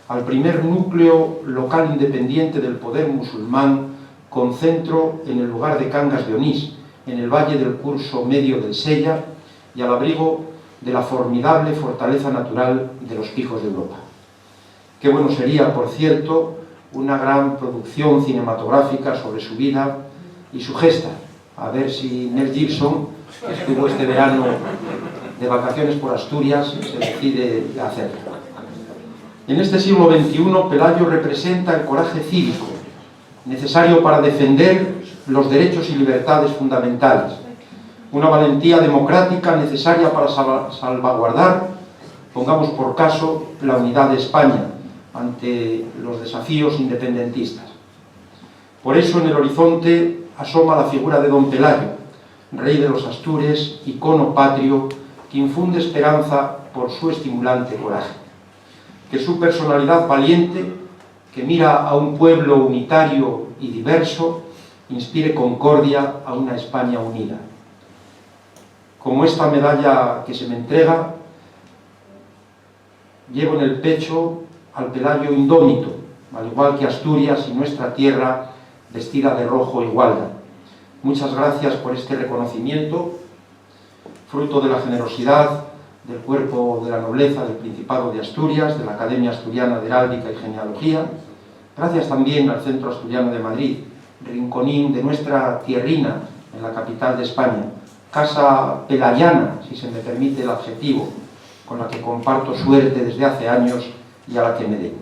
al primer núcleo local independiente del poder musulmán con centro en el lugar de Cangas de Onís, en el valle del curso medio del Sella, y al abrigo de la formidable fortaleza natural de los picos de Europa. Qué bueno sería, por cierto, una gran producción cinematográfica sobre su vida y su gesta. A ver si Mel Gibson, que estuvo este verano de vacaciones por Asturias, se decide a hacerlo. En este siglo XXI, Pelayo representa el coraje cívico necesario para defender los derechos y libertades fundamentales, una valentía democrática necesaria para salvaguardar, pongamos por caso, la unidad de España ante los desafíos independentistas. Por eso en el horizonte asoma la figura de don Pelayo, rey de los Astures, icono patrio, que infunde esperanza por su estimulante coraje. Que su personalidad valiente, que mira a un pueblo unitario y diverso, inspire concordia a una España unida. Como esta medalla que se me entrega, llevo en el pecho al Pelayo indómito, al igual que Asturias y nuestra tierra vestida de rojo igualda. Muchas gracias por este reconocimiento, fruto de la generosidad del cuerpo de la nobleza del Principado de Asturias, de la Academia Asturiana de Heráldica y Genealogía. Gracias también al Centro Asturiano de Madrid, rinconín de nuestra tierrina en la capital de España, casa pelayana, si se me permite el adjetivo, con la que comparto suerte desde hace años y a la que me debo.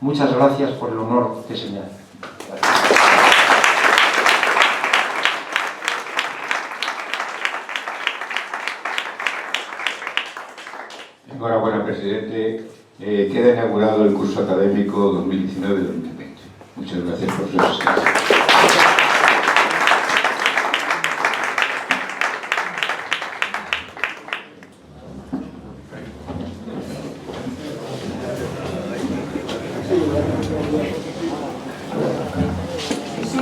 Muchas gracias por el honor que se me hace. Enhorabuena, presidente. Queda inaugurado el curso académico 2019-2020. Muchas gracias por su asistencia.